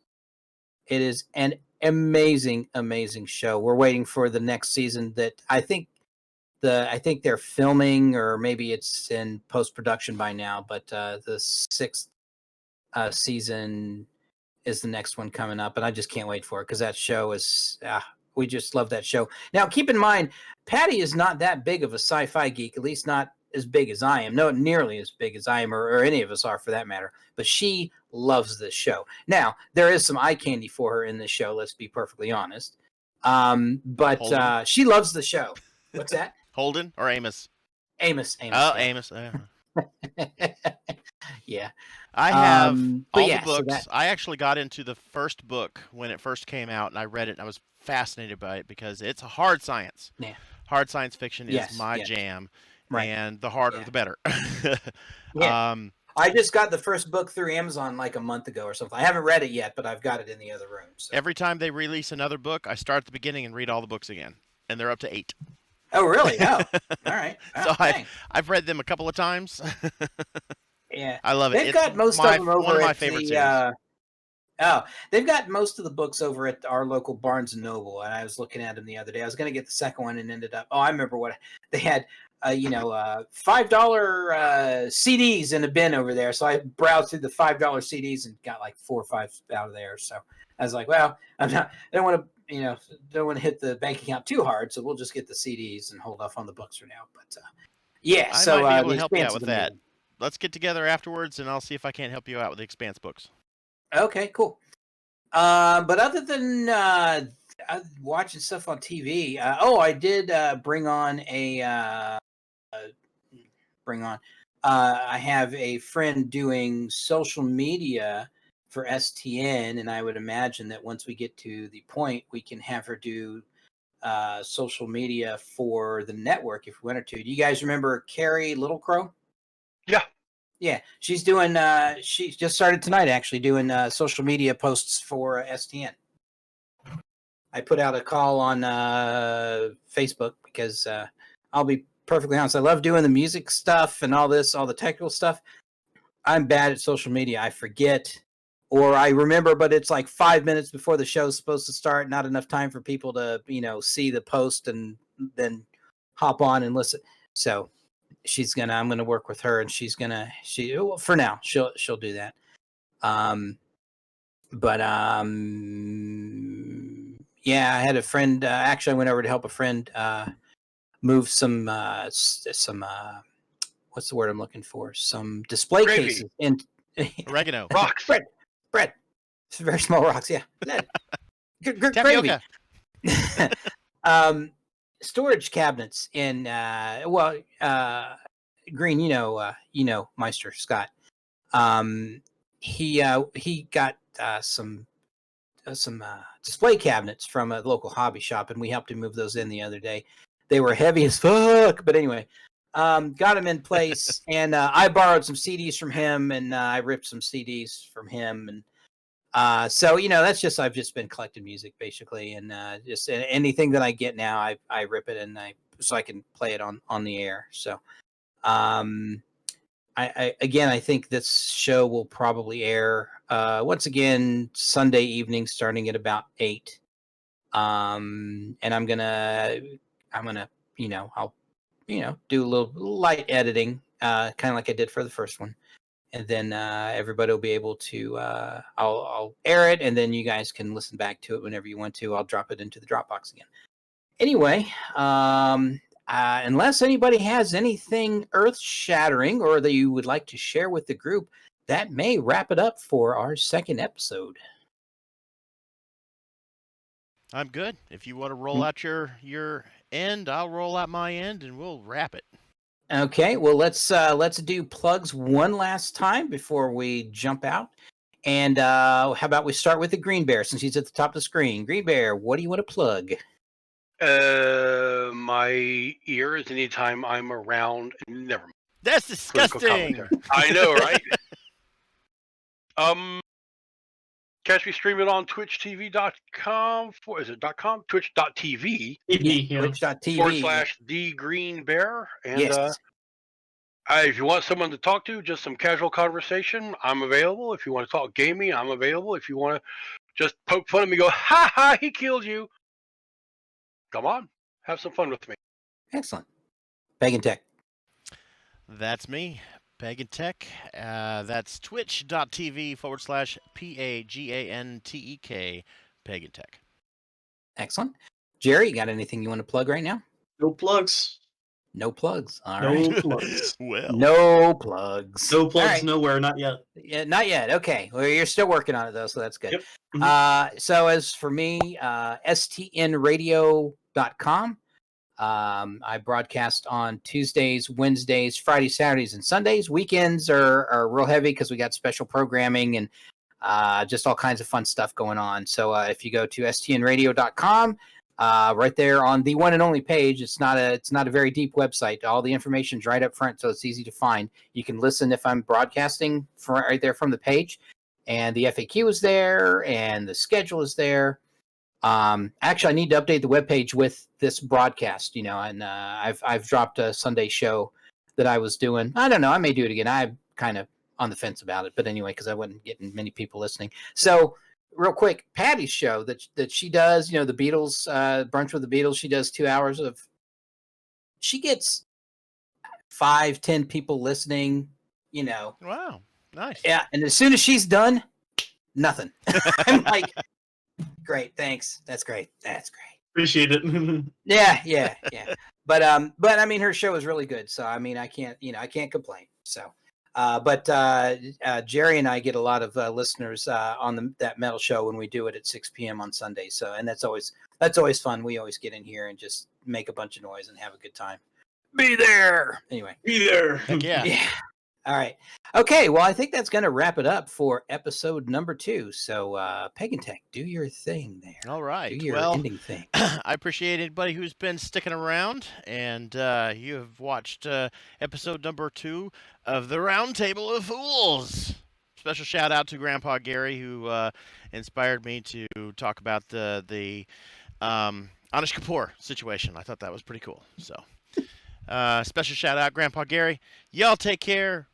it is an amazing, amazing show. We're waiting for the next season. That I think they're filming, or maybe it's in post-production by now. But the sixth season is the next one coming up, and I just can't wait for it because that show is. We just love that show. Now, keep in mind, Patty is not that big of a sci-fi geek, at least not as big as I am. No, nearly as big as I am, or any of us are for that matter. But she loves this show. Now, there is some eye candy for her in this show. Let's be perfectly honest. But Holden? She loves the show. What's that? Holden or Amos? Amos. Oh, Yeah. Amos. Yeah. I have all yeah, the books. so I actually got into the first book when it first came out, and I read it, and I was fascinated by it because it's a hard science. Yeah. Hard science fiction is Yes, my yes. jam, Right. and the harder Yeah. the better. Yeah. I just got the first book through Amazon like a month ago or something. I haven't read it yet, but I've got it in the other room. So. Every time they release another book, I start at the beginning and read all the books again, and they're up to 8. Oh, really? Oh, all right. So Oh, I've read them a couple of times. yeah, I love it. They've It's got most of them over one of my at favorite the. series. They've got most of the books over at our local Barnes and Noble, and I was looking at them the other day. I was going to get the second one and ended up. Oh, I remember what they had. $5 CDs in a bin over there. So I browsed through the $5 CDs and got like 4 or 5 out of there. So I was like, well, I don't want to hit the bank account too hard. So we'll just get the CDs and hold off on the books for now. But yeah, I so might be able the to help you out Expanse with is that. amazing. Let's get together afterwards, and I'll see if I can't help you out with the Expanse books. Okay, cool. But other than watching stuff on TV, I did bring on I have a friend doing social media for STN, and I would imagine that once we get to the point, we can have her do social media for the network if we wanted to. Do you guys remember Carrie Little Crow? Yeah. Yeah, she's doing. She just started tonight, actually, doing social media posts for STN. I put out a call on Facebook because I'll be perfectly honest. I love doing the music stuff and all the technical stuff. I'm bad at social media. I forget, or I remember, but it's like 5 minutes before the show's supposed to start. Not enough time for people to see the post and then hop on and listen. So. I'm gonna work with her, and for now she'll do that. Yeah, I had a friend. Actually, I went over to help a friend move some what's the word I'm looking for? Some display Gravy. cases in Oregano. Rocks. bread. It's very small rocks. Yeah, gravy. Tapioca. Storage cabinets in Green, Meister Scott. He got some display cabinets from a local hobby shop, and we helped him move those in the other day. They were heavy as fuck, but anyway, got them in place, and I borrowed some CDs from him, and I ripped some CDs from him, and so that's just I've just been collecting music basically, and just anything that I get now, I rip it and so I can play it on the air. So, I think this show will probably air once again Sunday evening, starting at about 8. And I'm gonna, I'll, do a little light editing, kind of like I did for the first one, and then everybody will be able to. I'll air it, and then you guys can listen back to it whenever you want to. I'll drop it into the Dropbox again. Anyway, unless anybody has anything earth-shattering or that you would like to share with the group, that may wrap it up for our second episode. I'm good. If you want to roll out your end, I'll roll out my end, and we'll wrap it. Okay, well let's do plugs one last time before we jump out. And how about we start with the Green Bear since he's at the top of the screen. Green Bear, what do you want to plug? My ears anytime I'm around. Never mind. That's Political disgusting. commentary. I know, right? Catch me streaming on twitchtv.com. Is it .com? Twitch.tv Twitch.tv. / The Green Bear. And Yes. if you want someone to talk to, just some casual conversation, I'm available. If you want to talk gaming, I'm available. If you want to just poke fun at me, go, ha ha, he killed you. Come on, have some fun with me. Excellent. Pagan Tech. That's me, Pagan Tech. That's twitch.tv / PAGANTEK, Pagan Tech. Excellent. Jerry, you got anything you want to plug right now? No plugs. No plugs. All right. No plugs. Well, No plugs. No plugs All right. nowhere, not yet. Yeah, not yet. Okay. Well, you're still working on it though, so that's good. Yep. So as for me, stnradio.com. I broadcast on Tuesdays, Wednesdays, Fridays, Saturdays, and Sundays. Weekends are real heavy because we got special programming and just all kinds of fun stuff going on. So if you go to stnradio.com, right there on the one and only page, it's not a very deep website. All the information's right up front, so it's easy to find. You can listen if I'm broadcasting from right there from the page, and the FAQ is there, and the schedule is there. Actually, I need to update the webpage with this broadcast, and I've dropped a Sunday show that I was doing. I don't know. I may do it again. I'm kind of on the fence about it, but anyway, because I wasn't getting many people listening. So real quick, Patty's show that she does, the Beatles, Brunch with the Beatles, she does 2 hours of, she gets 5-10 people listening, wow, nice. Yeah. And as soon as she's done, nothing. I'm like, great, thanks. That's great. Appreciate it. Yeah. But I mean, her show is really good. So I mean, I can't complain. So, but Jerry and I get a lot of listeners on that metal show when we do it at 6 p.m. on Sunday. So, and that's always fun. We always get in here and just make a bunch of noise and have a good time. Be there. Anyway. Be there. Heck yeah. Yeah. All right. Okay. Well, I think that's going to wrap it up for episode number 2. So, Pagan Tech, do your thing there. All right. Do your ending thing. I appreciate anybody who's been sticking around, and you have watched episode number 2 of the Roundtable of Fools. Special shout out to Grandpa Gary, who inspired me to talk about the Anish Kapoor situation. I thought that was pretty cool. So, special shout out, Grandpa Gary. Y'all take care.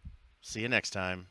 See you next time.